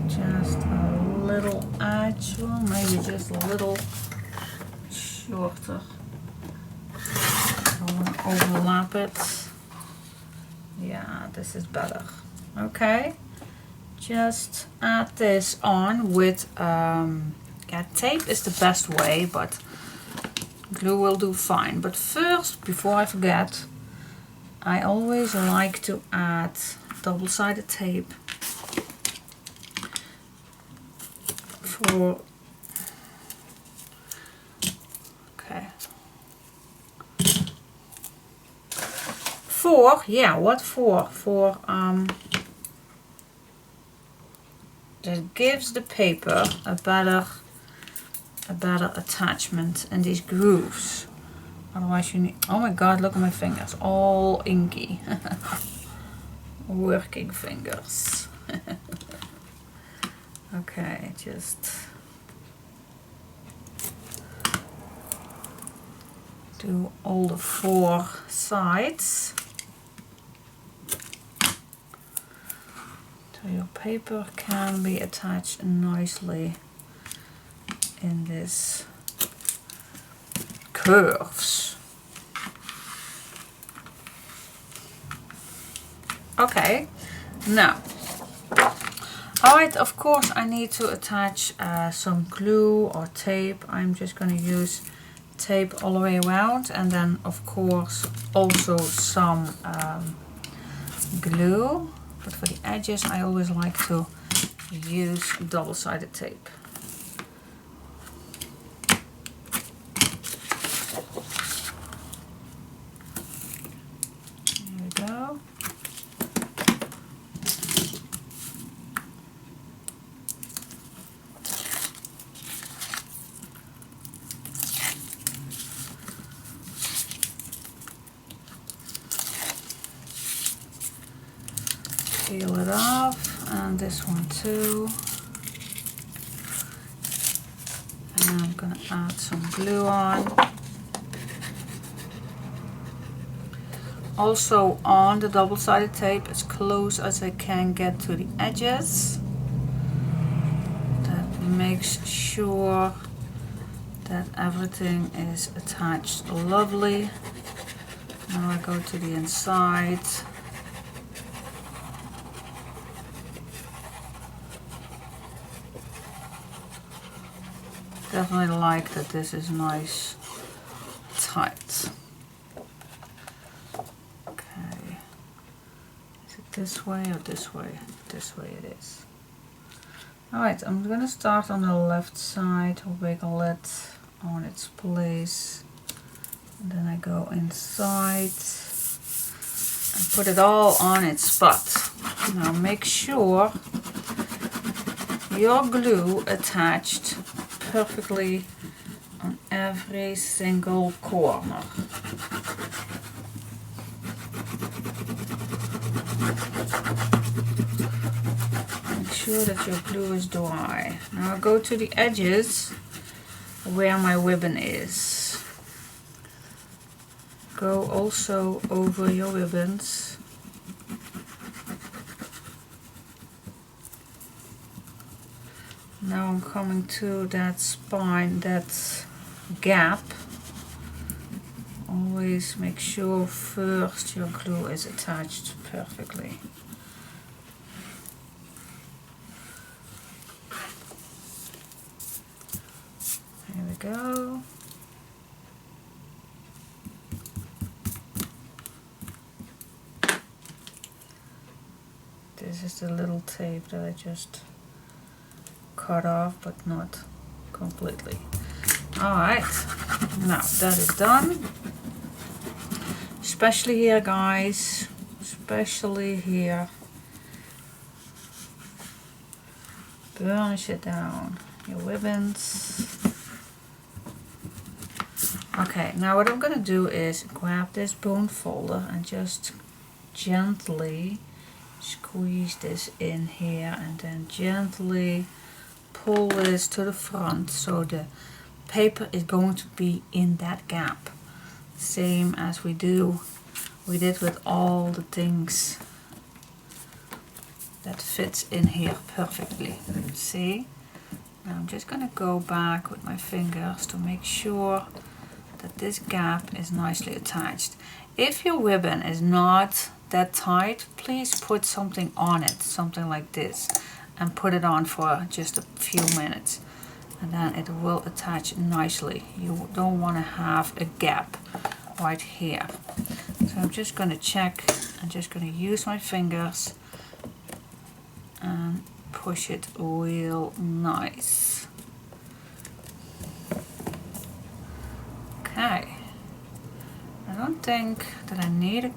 Just a little edge, or maybe just a little shorter. I want to overlap it. Yeah, this is better. Okay. Just add this on with, yeah, tape is the best way, but glue will do fine. But first, before I forget, I always like to add double-sided tape for, okay, for, yeah, what for? For, that gives the paper a better attachment in these grooves. Otherwise you need, oh my god, look at my fingers, all inky. Working fingers. Okay, just do all the 4 sides. So your paper can be attached nicely in these curves. Okay, now, alright, of course I need to attach some glue or tape. I'm just going to use tape all the way around, and then of course also some glue. But for the edges I always like to use double-sided tape. There we go. Peel it off, and this one too. And I'm gonna add some glue on. Also on the double-sided tape as close as I can get to the edges. That makes sure that everything is attached lovely. Now I go to the inside. Definitely like that this is nice, tight. Okay, is it this way or this way? This way it is. Alright, I'm gonna start on the left side, wiggle it on its place, and then I go inside and put it all on its spot. Now make sure your glue attached perfectly on every single corner. Make sure that your glue is dry. Now I'll go to the edges where my ribbon is. Go also over your ribbons. Now I'm coming to that spine, that gap. Always make sure first your glue is attached perfectly. Here we go. This is the little tape that I just cut off, but not completely. Alright, now that is done. Especially here, guys, especially here. Burnish it down, your ribbons. Okay, now what I'm gonna do is grab this bone folder and just gently squeeze this in here, and then gently pull this to the front so the paper is going to be in that gap. Same as we did with all the things that fits in here perfectly. See? Now I'm just gonna go back with my fingers to make sure that this gap is nicely attached. If your ribbon is not that tight, please put something on it, something like this, and put it on for just a few minutes, and then it will attach nicely. You don't want to have a gap right here. So I'm just going to check. I'm just going to use my fingers and push it real nice. Okay. I don't think that I need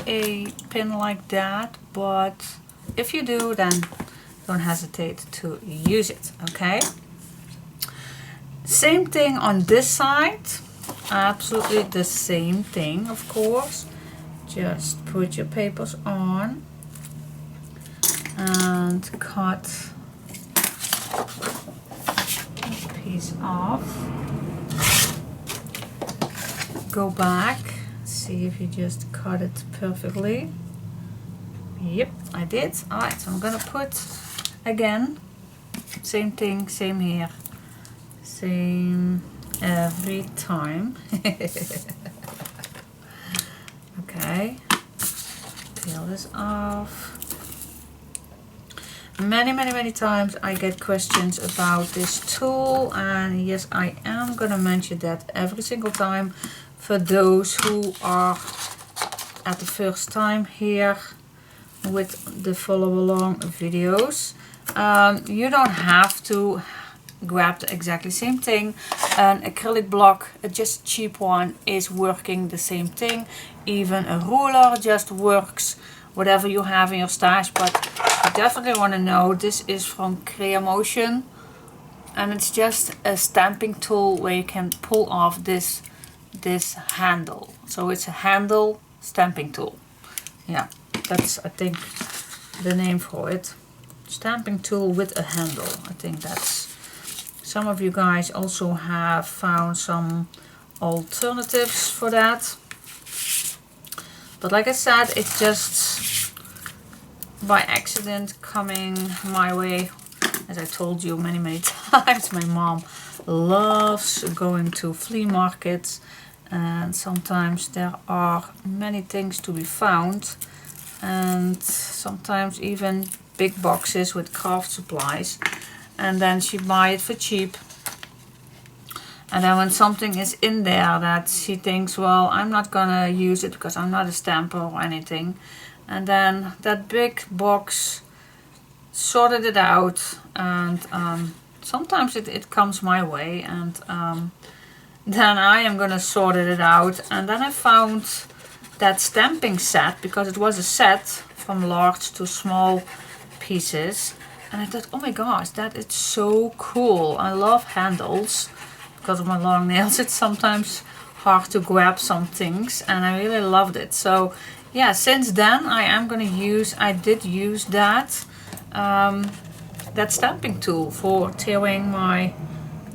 a pin like that, but if you do, then don't hesitate to use it. Okay, same thing on this side, absolutely the same thing, of course. Just put your papers on and cut a piece off. Go back, see if you just cut it perfectly. Yep, I did. Alright, so I'm gonna put again, same thing, same here, same every time. Okay, peel this off. Many times I get questions about this tool, and yes, I am gonna mention that every single time for those who are at the first time here with the follow along videos. You don't have to grab the exactly same thing. An acrylic block, just cheap one, is working the same thing. Even a ruler just works, whatever you have in your stash. But you definitely want to know this is from Creamotion, and it's just a stamping tool where you can pull off this handle. So it's a handle stamping tool. Yeah, that's, I think, the name for it. Stamping tool with a handle. I think that's, some of you guys also have found some alternatives for that. But like I said, it's just by accident coming my way. As I told you many times, my mom loves going to flea markets, and sometimes there are many things to be found, and sometimes even big boxes with craft supplies, and then she buy it for cheap. And then when something is in there that she thinks, well, I'm not gonna use it because I'm not a stamper or anything, and then that big box sorted it out, and sometimes it comes my way, and then I am gonna sort it out. And then I found that stamping set, because it was a set from large to small pieces, and I thought, oh my gosh, that is so cool. I love handles. Because of my long nails, it's sometimes hard to grab some things, and I really loved it. So yeah, since then I did use that stamping tool for tearing my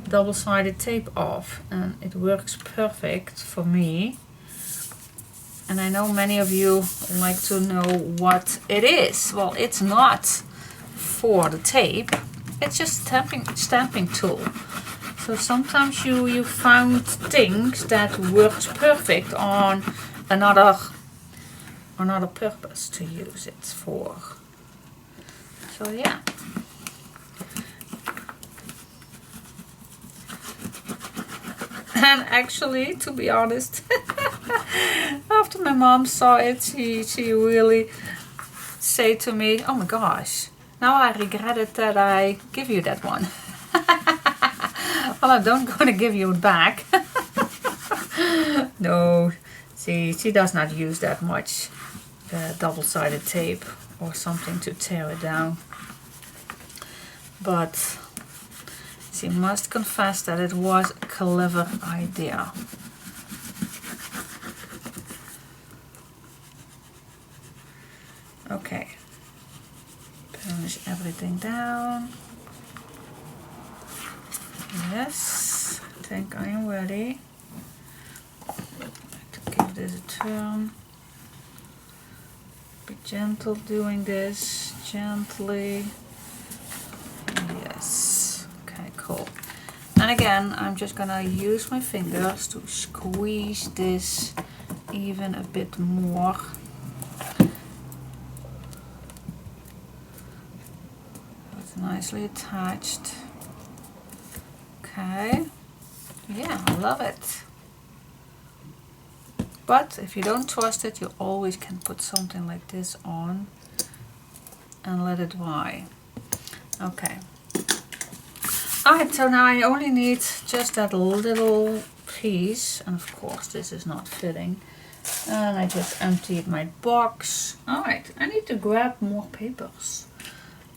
double-sided tape off, and it works perfect for me. And I know many of you like to know what it is. Well, it's not for the tape, it's just stamping tool. So sometimes you found things that works perfect on another purpose to use it for. So yeah. And actually, to be honest, after my mom saw it, she really said to me, oh my gosh, now I regret it that I give you that one. Well, I don't gonna give you it back. No, she does not use that much double-sided tape or something to tear it down. But she must confess that it was a clever idea. Okay, finish everything down. Yes, I think I am ready. To give this a turn. Be gentle doing this, gently. Yes, okay, cool. And again, I'm just gonna use my fingers to squeeze this even a bit more. It's nicely attached. Okay, yeah, I love it. But if you don't trust it, you always can put something like this on and let it dry. Okay. Alright, so now I only need just that little piece, and of course this is not fitting. And I just emptied my box. Alright, I need to grab more papers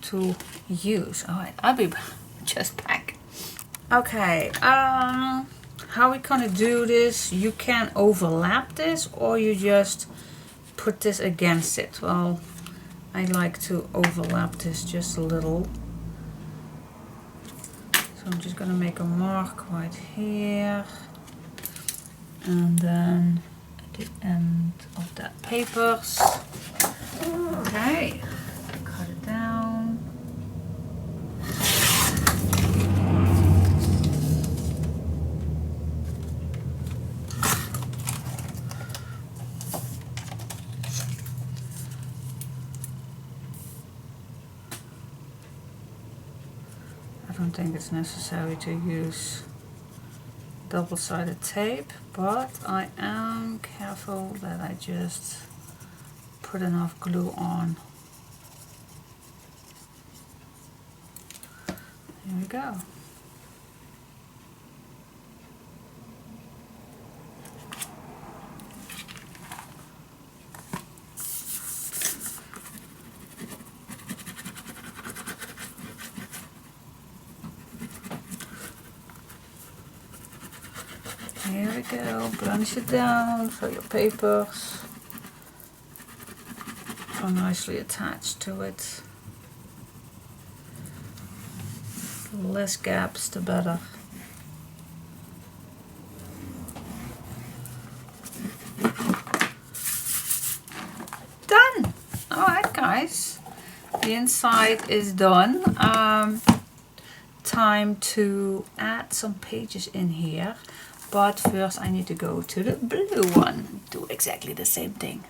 to use. Alright, I'll be just back. Okay, how we gonna do this? You can overlap this, or you just put this against it. Well, I like to overlap this just a little. So I'm just gonna make a mark right here, and then at the end of that papers. Okay, cut it down. I don't think it's necessary to use double-sided tape, but I am careful that I just put enough glue on. There we go. Here we go, plunge it down so your papers are nicely attached to it. The less gaps, the better. Done! Alright guys, the inside is done. Time to add some pages in here. But first I need to go to the blue one, do exactly the same thing.